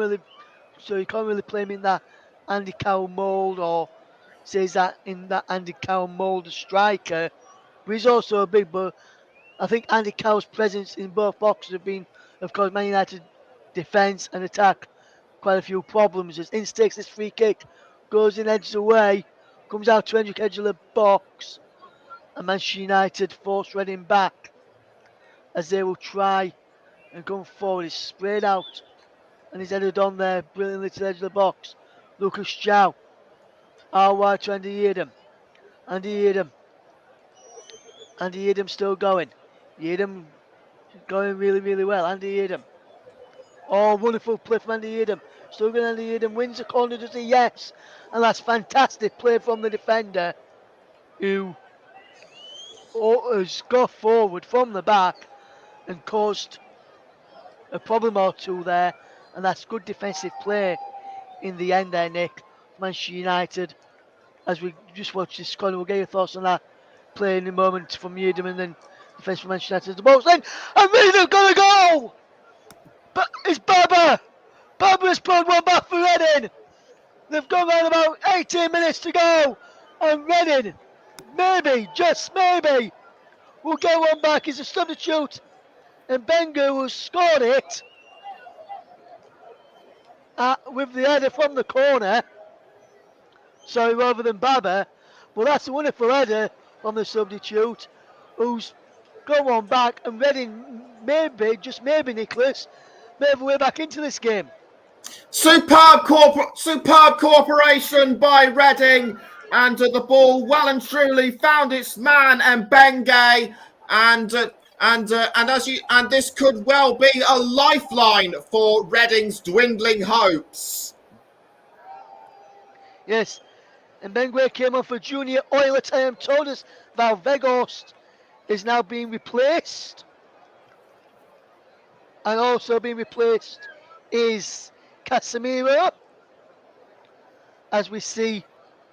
really play him in that Andy Carroll mould, or says that in that Andy Carroll mould, a striker. But he's also a big, but I think Andy Carroll's presence in both boxes have caused Man United defence and attack quite a few problems. As Ince takes this free kick, goes in, edges away, comes out to Hendrik edge of the box, and Manchester United force Reading back as they will try and come forward. He's sprayed out and he's headed on there brilliantly to the edge of the box. Lucas Chow out wide to Andy Yiadom. Andy Yiadom still going. Yiadom going really, really well. Andy Yiadom. Oh, wonderful play from Andy Yiadom. Still going. Andy Yiadom wins the corner, does he? Yes. And that's fantastic play from the defender, who has got forward from the back and caused a problem or two there. And that's good defensive play in the end there, Nick. Manchester United. As we just watch this corner, we'll get your thoughts on that play in a moment from Yiadom, and then defence from Manchester United. The ball's then, and Reading got a goal! But it's Baba! Baba has put one back for Reading! They've got around about 18 minutes to go, and Reading, maybe, just maybe, will get one back. It's a substitute And Bengu, who scored it with the header from the corner. Sorry, rather than Baba. Well, that's a wonderful header from the substitute, who's got one back, and Reading maybe, just maybe, Nicholas, may have a way back into this game. Superb cooperation by Reading, and the ball well and truly found its man, and Benge, and this could well be a lifeline for Reading's dwindling hopes. Yes, and Bengue came on for Junior Oilert. I am told us Valvegost is now being replaced, and also being replaced is Casemiro, as we see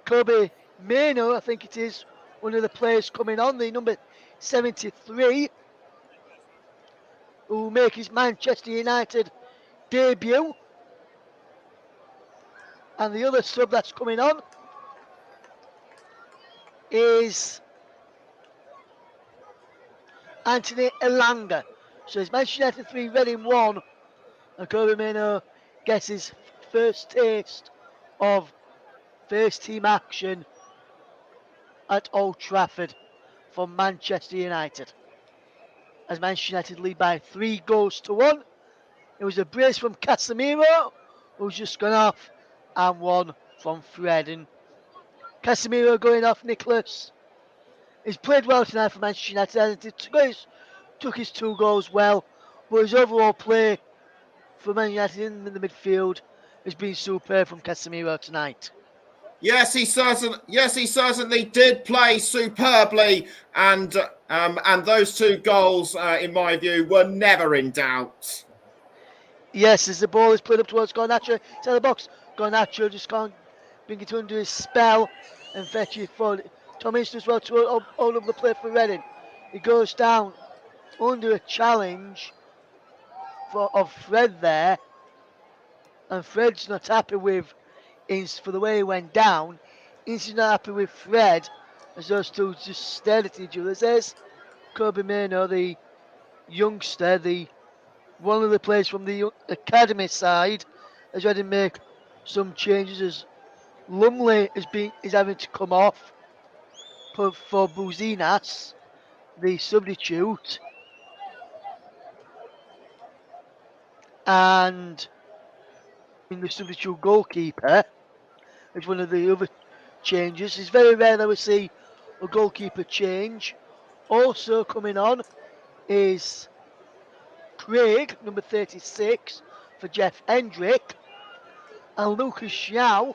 Kobe Mano, I think it is, one of the players coming on, the number 73, who will make his Manchester United debut. And the other sub that's coming on is Anthony Elanga. So it's Manchester United 3, Reading 1, and Kobe Mano gets his first taste of first team action at Old Trafford for Manchester United, as Manchester United lead by 3-1. It was a brace from Casemiro, who's just gone off, and one from Fred. And Casemiro going off, Nicholas. He's played well tonight for Manchester United, and he took his 2 goals well, but his overall play for Man United in the midfield has been superb from Casemiro tonight. Yes, he certainly did play superbly, and those 2 goals, in my view, were never in doubt. Yes, as the ball is played up towards Garnacho, it's out of the box. Garnacho just can't bring it under his spell and fetch it forward. Tom East as well to hold up the play for Reading. He goes down under a challenge of Fred there, and Fred's not happy with for the way he went down. He's not happy with Fred, as those two just stared at each other. There's Kobe Mano, the youngster, one of the players from the academy side, has had to make some changes, as Lumley is having to come off for Buzinas, the substitute, and in the substitute goalkeeper is one of the other changes. It's very rare that we see a goalkeeper change. Also coming on is Craig, number 36, for Jeff Hendrick, and Lucas Xiao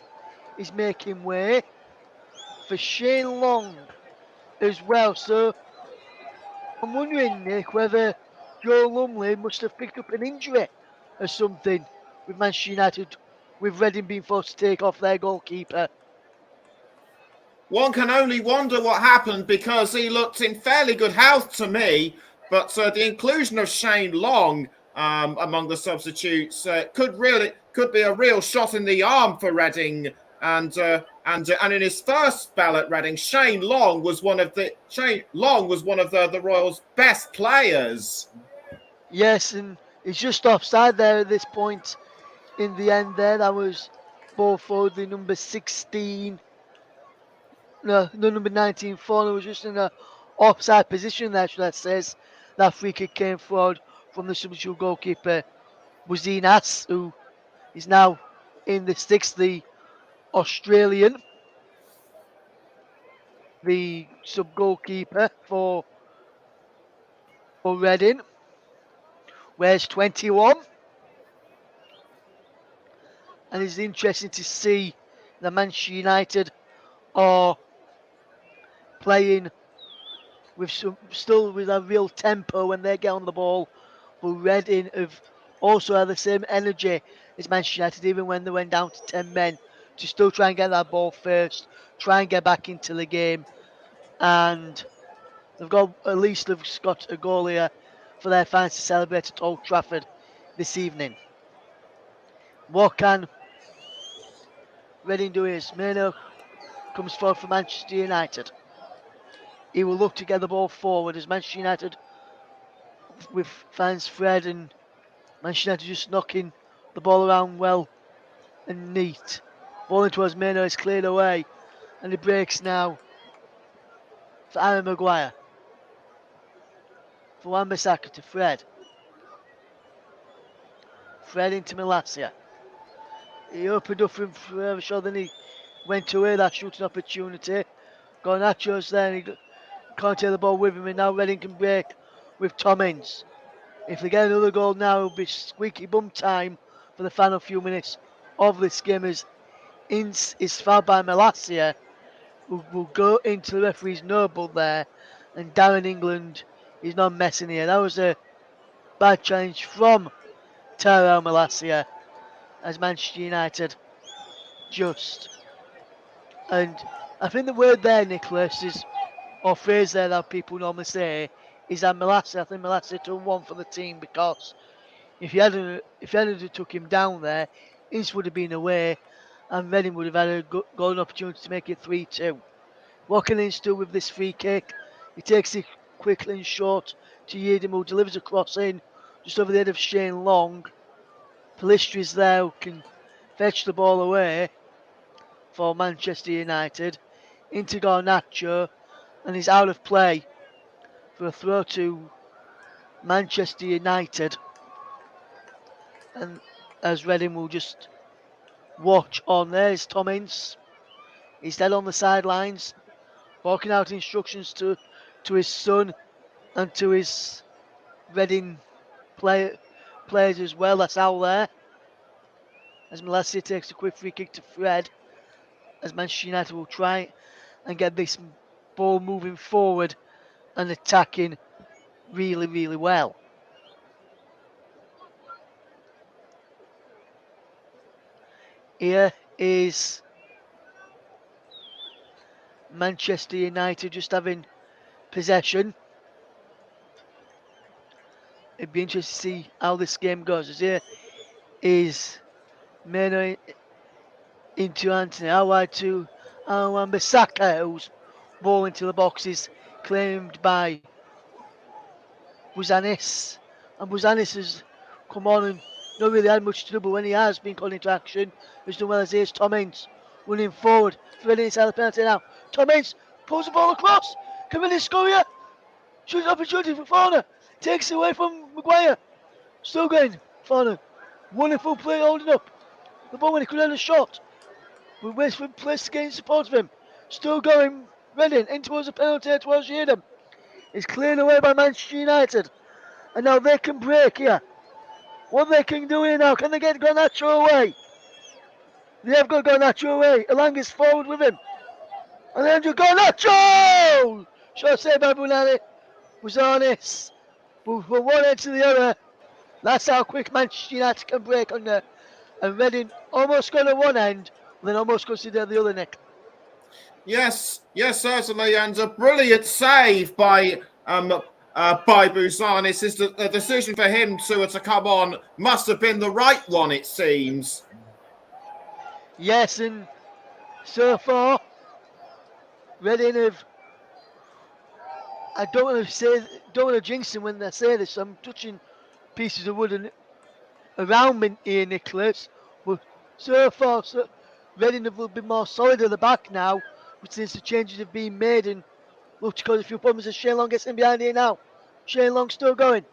is making way for Shane Long as well. So I'm wondering, Nick, whether Joe Lumley must have picked up an injury or something with Manchester United, with Reading being forced to take off their goalkeeper. One can only wonder what happened, because he looked in fairly good health to me, but the inclusion of Shane Long among the substitutes could be a real shot in the arm for Reading. And in his first spell at Reading, Shane Long was one of the Royals' best players. Yes, and he's just offside there at this point. In the end, there that was ball for the number 16. No, the number 19 Fauna was just in an offside position there, so that says that free kick came forward from the substitute goalkeeper, Buzinas, who is now in the sticks, the Australian, the sub goalkeeper for Reading, wears 21. And it's interesting to see that Manchester United are playing with still with a real tempo when they get on the ball, but Reading have also had the same energy as Manchester United, even when they went down to 10 men, to still try and get that ball first, try and get back into the game. And they've got a goal here for their fans to celebrate at Old Trafford this evening. What can Reading do is Mano comes forward for Manchester United. He will look to get the ball forward as Manchester United with finds Fred and Manchester United just knocking the ball around well and neat. Ball into Osmeno is cleared away, and it breaks now for Aaron Maguire. For Wan-Bissaka to Fred. Fred into Malacia. He opened up for him further shot than he went away. That shooting opportunity. Garnacho's there and he can't take the ball with him, and now Reading can break with Tom Ince. If they get another goal now, it'll be squeaky bum time for the final few minutes of this game as Ince is fouled by Malacia, who will go into the referee's noble there, and Darren England is not messing here. That was a bad challenge from Tyrell Malacia as Manchester United just. And I think the word there, Nicholas, is, or phrase there that people normally say, is that Malacia, I think Malacia took one for the team, because if you hadn't took him down there, Ince would have been away and Reading would have had a golden opportunity to make it 3-2. What can Ince do with this free kick? He takes it quickly and short to Yeadham, who delivers a cross in just over the head of Shane Long. Pellistri there, who can fetch the ball away for Manchester United into Garnacho, and he's out of play for a throw to Manchester United. And as Reading will just watch on, there's Tom Ince. He's dead on the sidelines, walking out instructions to his son and to his Reading players as well. That's Al there. As Malacia takes a quick free kick to Fred, as Manchester United will try and get this ball moving forward and attacking really, really well. Here is Manchester United just having possession. It'd be interesting to see how this game goes. As here is Meno into Anthony, out wide to Wan-Bissaka, whose ball into the box is claimed by Buzanis. And Buzanis has come on and not really had much to do, but when he has been called into action, he's done well. As here's Tom Ince running forward, threading inside the penalty now. Tom Ince pulls the ball across. Can Reading score here? Shoots an opportunity for Forner. Takes it away from Maguire. Still going, Forner. Wonderful play holding up the ball when he could have a shot. But waits for place to gain support of him. Still going, Reading in towards the penalty towards Yeadham. It's cleared away by Manchester United. And now they can break here. What they can do here now, can they get Garnacho away? They have got Garnacho away. Elanga's forward with him. And Andrew Garnacho! Shot saved by Buzanis. But from one end to the other, that's how quick Manchester United can break under. And Reading almost got at one end, then almost considered the other, Nick. Yes, certainly, and a brilliant save by Buzanis. Is the decision for him to come on must have been the right one, it seems. Yes, and so far, Reading have. I don't want to jinx them when I say this. I'm touching pieces of wood around me here, Nicholas. But so far, Reading have a little bit more solid at the back now, but since the changes have been made and look to cause a few problems as Shane Long gets in behind here now. Shane Long still going.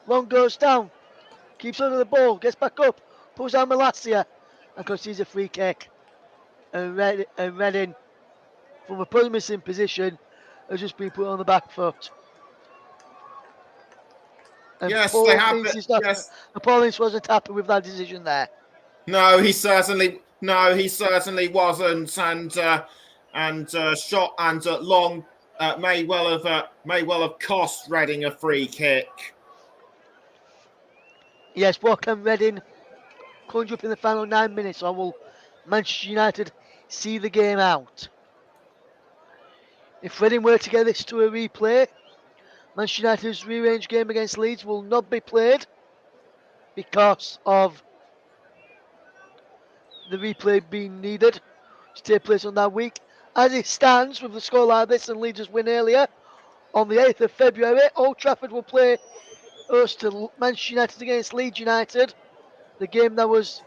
Long goes down. Keeps under the ball. Gets back up. Pulls down Malacia and concedes a free kick. And Reading, from a promising position, has just been put on the back foot. And yes, they have. Yes. Paul Ince wasn't happy with that decision there. No, he certainly wasn't, and shot and Long may well have cost Reading a free kick. Yes, what can Reading conjure up in the final 9 minutes, or will Manchester United see the game out? If Reading were to get this to a replay, Manchester United's rearranged game against Leeds will not be played because of the replay being needed to take place on that week. As it stands, with the score like this and Leeds' win earlier, on the 8th of February, Old Trafford will play us to Manchester United against Leeds United, the game that was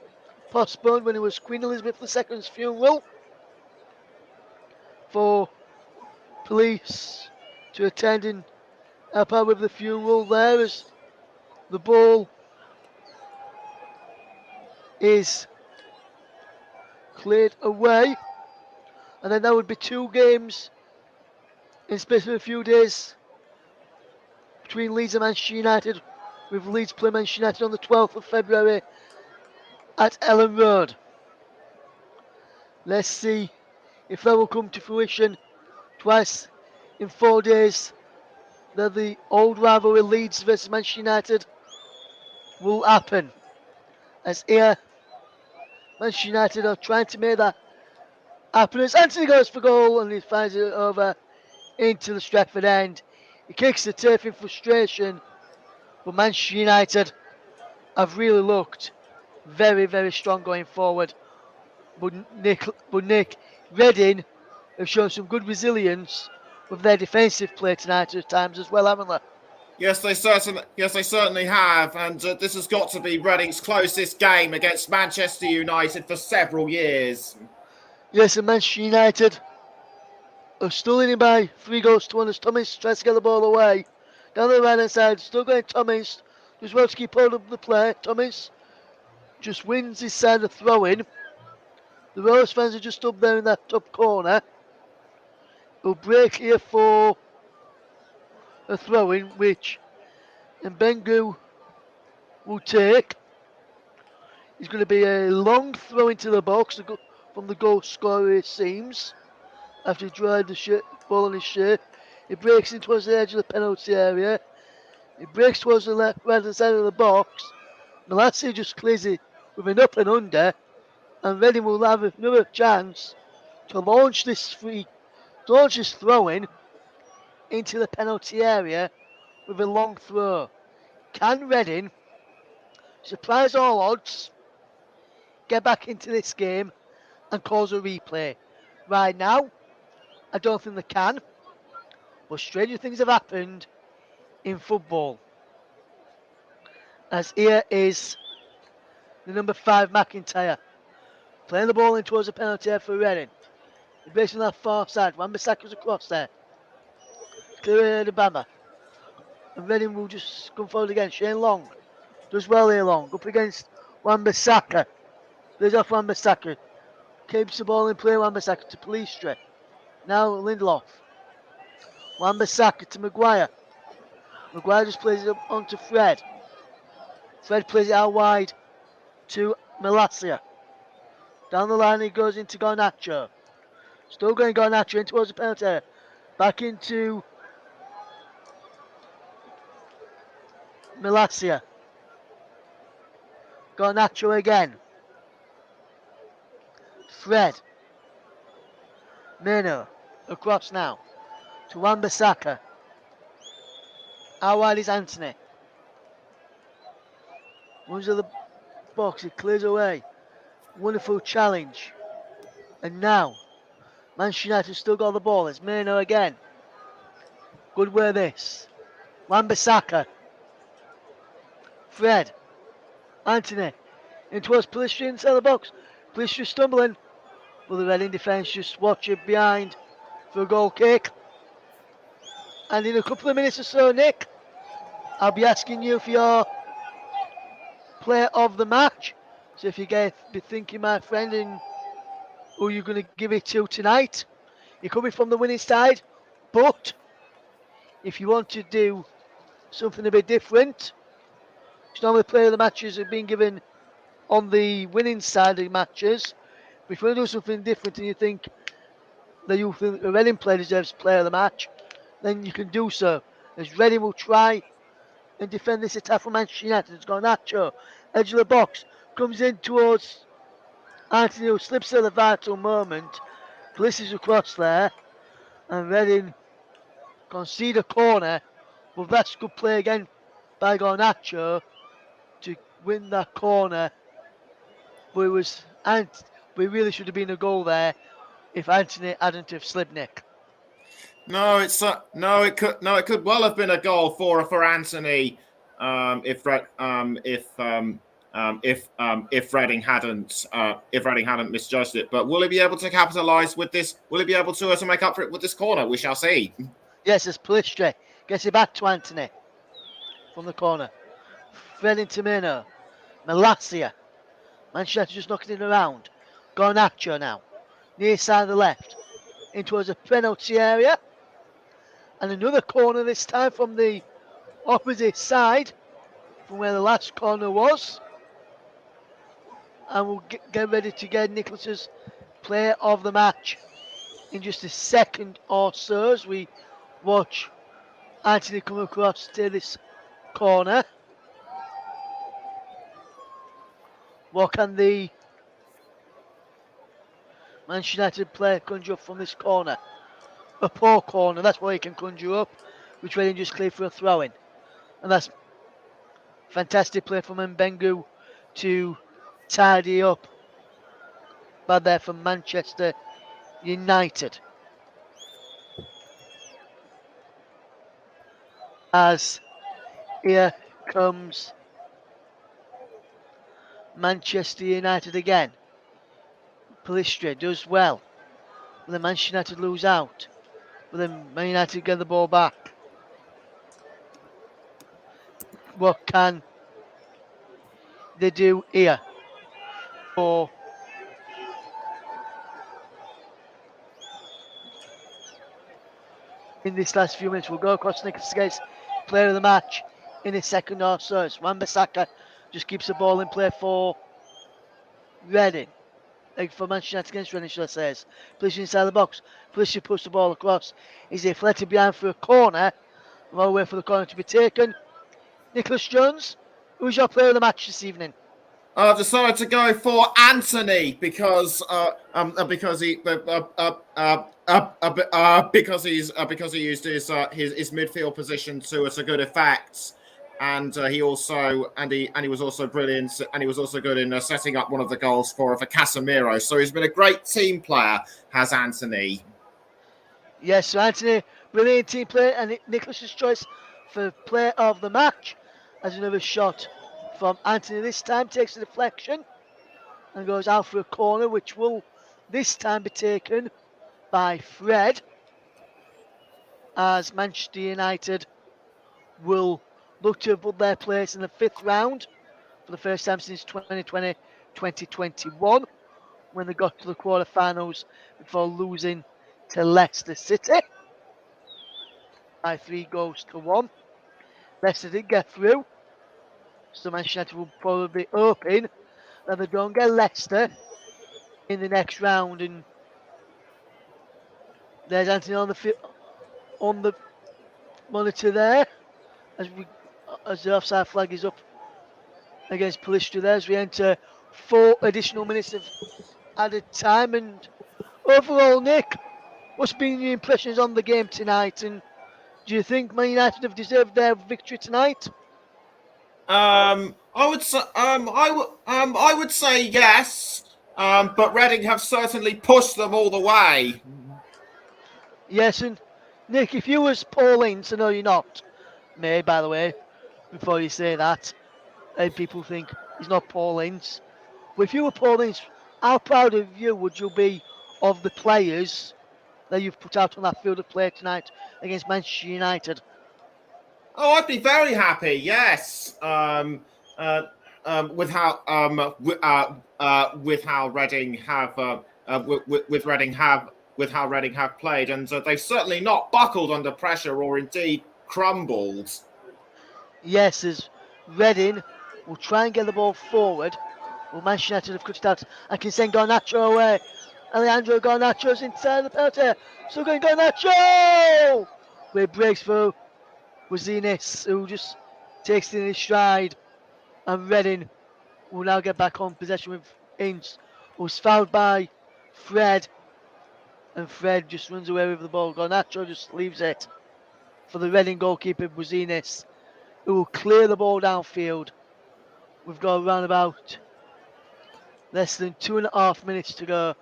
postponed when it was Queen Elizabeth II's funeral, for police to attend and help out with the funeral there as the ball is cleared away. And then there would be 2 games in space of a few days between Leeds and Manchester United, with Leeds playing Manchester United on the 12th of February at Ellen Road. Let's see if that will come to fruition twice in 4 days, that the old rivalry Leeds versus Manchester United will happen. As here, Manchester United are trying to make that happen as Anthony goes for goal and he finds it over into the Stretford end. He kicks the turf in frustration, but Manchester United have really looked very, very strong going forward. But Nick Reading have shown some good resilience with their defensive play tonight at times as well, haven't they? Yes, they certainly have, and this has got to be Reading's closest game against Manchester United for several years. Yes, and Manchester United are still leading by 3-1 as Thomas tries to get the ball away. Down the right hand side, still going Thomas. Does well to keep hold of the play. Thomas just wins his side of throw-in. The Rose fans are just up there in that top corner. He'll break here for a throw-in, which Mbengu will take. It's going to be a long throw into the box from the goal scorer, it seems. After he dried the ball on his shirt, he breaks in towards the edge of the penalty area. He breaks towards the right hand side of the box. Malassi just clears it with an up and under, and Reading will have another chance to launch this throw-in into the penalty area with a long throw. Can Reading, surprise all odds, get back into this game and cause a replay? Right now, I don't think they can, but stranger things have happened in football. As here is the number 5 McIntyre playing the ball in towards the penalty area for Reading. He's based on that far side. Wan-Bissaka's across there. Clear the Bama. And Reading will just come forward again. Shane Long does well here, Long. Up against Wan-Bissaka. Plays off Wan-Bissaka. Keeps the ball in play, Wan-Bissaka to Palistri. Now Lindelof. Wan-Bissaka to Maguire. Maguire just plays it up onto Fred. Fred plays it out wide to Malacia. Down the line he goes into Garnacho. Still going Garnacho in towards the penalty area. Back into Malacia. Garnacho again. Fred. Meno. Across now to Wan-Bissaka. How wide is Anthony? Runs to the box, it clears away. Wonderful challenge. And now, Manchester United still got the ball. It's Meno again. Good way this. Wan-Bissaka. Fred. Anthony. In towards Palistri inside the box. Palistri stumbling. But the Reading defence just watch it behind for a goal kick. And in a couple of minutes or so, Nick, I'll be asking you for your player of the match. So if you be thinking, my friend, and who you're going to give it to tonight. You're coming from the winning side, but if you want to do something a bit different, it's normally player of the matches have been given on the winning side of the matches. But if you want to do something different and you think that you think the Reading player deserves player of the match, then you can do so. As Reading will try and defend this attack from Manchester United. It's got Nacho, edge of the box, comes in towards Anthony, who slips at the vital moment. Glissies across there, and Reading concede a corner, but that's good play again by Garnacho to win that corner. But it really should have been a goal there if Anthony hadn't have slipped, Nick. No, it could well have been a goal for Anthony. if Reading hadn't misjudged it. But will he be able to capitalise with this? Will he be able to make up for it with this corner? We shall see. Yes, it's Palistri. Gets it back to Anthony from the corner. Fred into Mino. Malacia. Manchester just knocking it around. Garnacho now. Near side of the left. In towards the penalty area. And another corner this time from the opposite side. From where the last corner was. And we'll get ready to get Nicholas's player of the match in just a second or so as we watch Anthony come across to this corner. What can the Manchester United player conjure up from this corner? A poor corner, that's what he can conjure up, which Reading just cleared for a throw-in. And that's fantastic play from Mbengu to tidy up. Bad there from Manchester United. As here comes Manchester United again. Palistri does well. But then Manchester United lose out. But then Man United get the ball back. What can they do here? Or in this last few minutes, we'll go across Nicholas Gates, player of the match in his second or so. It's Wan-Bissaka just keeps the ball in play for Reading. For Manchester United against Reading, should I say. Palistri inside the box. Palistri puts the ball across. He's deflected behind for a corner. We'll wait for the corner to be taken. Nicholas Jones, who's your player of the match this evening? I've decided to go for Anthony because he used his midfield position to good effect, and he was also brilliant, and he was also good in setting up one of the goals for Casemiro. So he's been a great team player, has Anthony. Yes, so Anthony, brilliant team player, and Nicholas's choice for player of the match. As another shot from Anthony this time takes a deflection and goes out for a corner, which will this time be taken by Fred, as Manchester United will look to put their place in the 5th round for the first time since 2020-2021, when they got to the quarter-finals before losing to Leicester City by 3-1. Leicester did get through, so Manchester United will probably be hoping that they don't get Leicester in the next round. And there's Anthony on the monitor there as the offside flag is up against Palistri there as we enter 4 additional minutes of added time. And overall, Nick, what's been your impressions on the game tonight, and do you think Man United have deserved their victory tonight? I would say yes, but Reading have certainly pushed them all the way. Yes, and Nick, if you was Paul Ince, I know you're not, May, by the way, before you say that, and people think he's not Paul Ince. But if you were Paul Ince, how proud of you would you be of the players that you've put out on that field of play tonight against Manchester United? Oh, I'd be very happy. Yes, with how Reading have played, and they've certainly not buckled under pressure or indeed crumbled. Yes, as Reading will try and get the ball forward. Well, Manchester United have cut it out and can send Garnacho away. Alejandro Garnacho's inside the penalty. So going Garnacho! Where breaks through Wazinis, who just takes it in his stride. And Reading will now get back on possession with Ince, who's fouled by Fred. And Fred just runs away with the ball. Garnacho just leaves it for the Reading goalkeeper, Wazinis, who will clear the ball downfield. We've got around about less than 2.5 minutes to go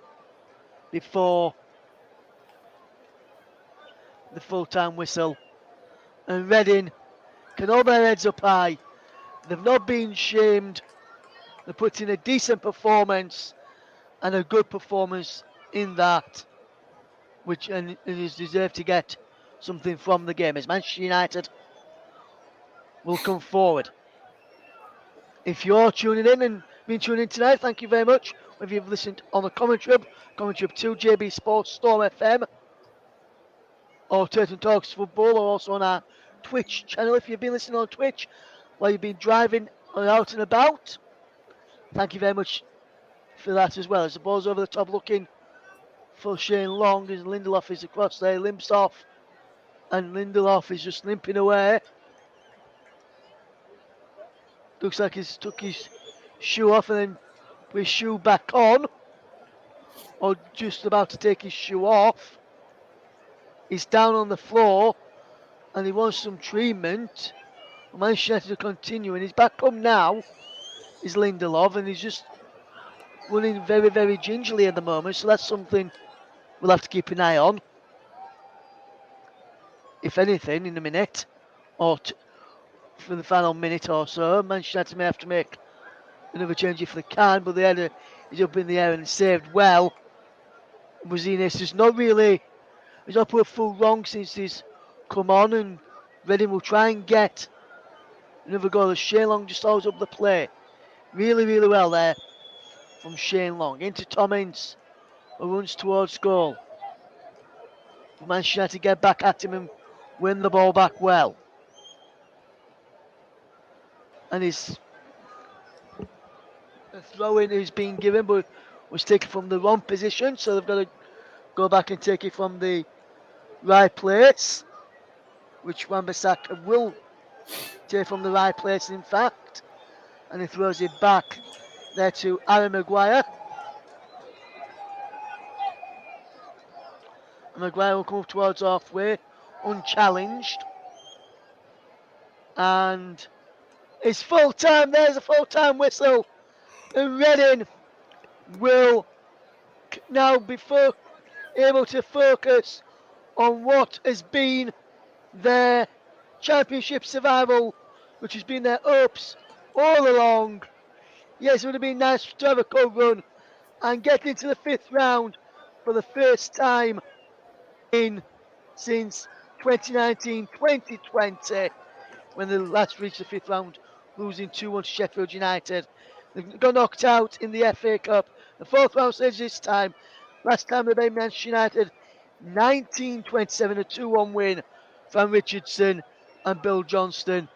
before the full-time whistle. And Reading can hold their heads up high. They've not been shamed. They put in a decent performance and a good performance in that, which and is deserved to get something from the game. As Manchester United will come forward. If you're tuning in and been tuning in tonight, thank you very much. If you've listened on the commentary hub 2 JB Sports Storm FM or Turton Talks Football, or also on our Twitch channel. If you've been listening on Twitch while you've been driving or out and about, thank you very much for that as well. As the ball's over the top looking for Shane Long, as Lindelof is across there, limps off, and Lindelof is just limping away. Looks like he's took his shoe off and then put his shoe back on, or just about to take his shoe off. He's down on the floor and he wants some treatment. Manchester United are continuing. He's back up now, is Lindelof, and he's just running very, very gingerly at the moment, so that's something we'll have to keep an eye on. If anything, in a minute, or for the final minute or so, Manchester United may have to make another change if they can, but the header is up in the air and saved well. Martinez is not really, he's not put full wrong since he's come on, and Reading will try and get another goal as Shane Long just holds up the play. Really, really well there from Shane Long. Into Tom Ince, who runs towards goal. Manchester United to get back at him and win the ball back well. And his throw-in is being given, but was taken from the wrong position, so they've got to go back and take it from the right place, which Wan-Bissaka will take from the right place, in fact, and he throws it back there to Aaron Maguire. And Maguire will come up towards halfway, unchallenged, and it's full time. There's a full time whistle, and Reading will now be able to focus on what has been their championship survival, which has been their hopes all along. Yes, it would have been nice to have a cup run and get into the 5th round for the first time since 2019-2020, when they last reached the 5th round, losing 2-1 to Sheffield United. They got knocked out in the FA Cup. The 4th round stage this time. Last time they beat Manchester United, 1927, a 2-1 win from Richardson and Bill Johnston.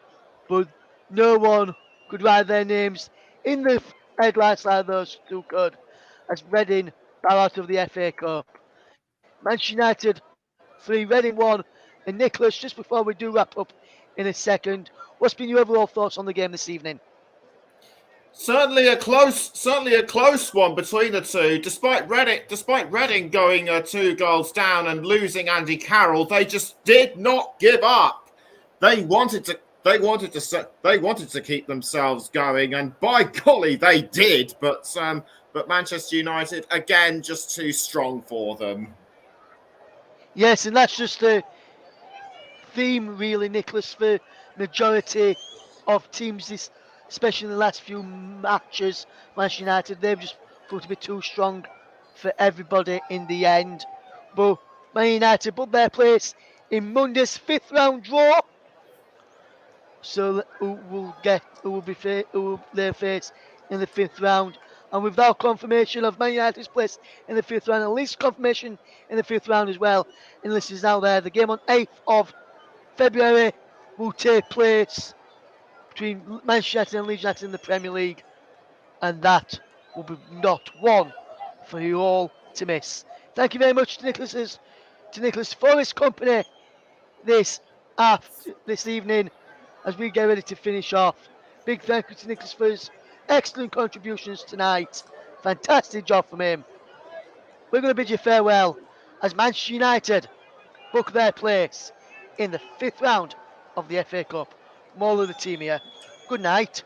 But no one could write their names in the headlights like those two could, as Reading bow out of the FA Cup. Manchester United 3, Reading 1. And Nicholas, just before we do wrap up in a second, what's been your overall thoughts on the game this evening? Certainly a close one between the two. Despite Reading going 2 goals down and losing Andy Carroll, they just did not give up. They wanted to keep themselves going, and by golly, they did. But Manchester United again just too strong for them. Yes, and that's just the theme, really, Nicholas, for majority of teams, especially in the last few matches. Manchester United, they've just proved to be too strong for everybody in the end. But Man United put their place in Monday's 5th round draw. So who will their face in the 5th round? And without confirmation of Man United's place in the 5th round, at least confirmation in the 5th round as well, and this is now there. The game on 8th of February will take place between Manchester United and Leeds United in the Premier League, and that will be not one for you all to miss. Thank you very much to Nicholas for his company this evening as we get ready to finish off. Big thank you to Nicholas for his excellent contributions tonight. Fantastic job from him. We're going to bid you farewell as Manchester United book their place in the 5th round of the FA Cup. From all of the team here, good night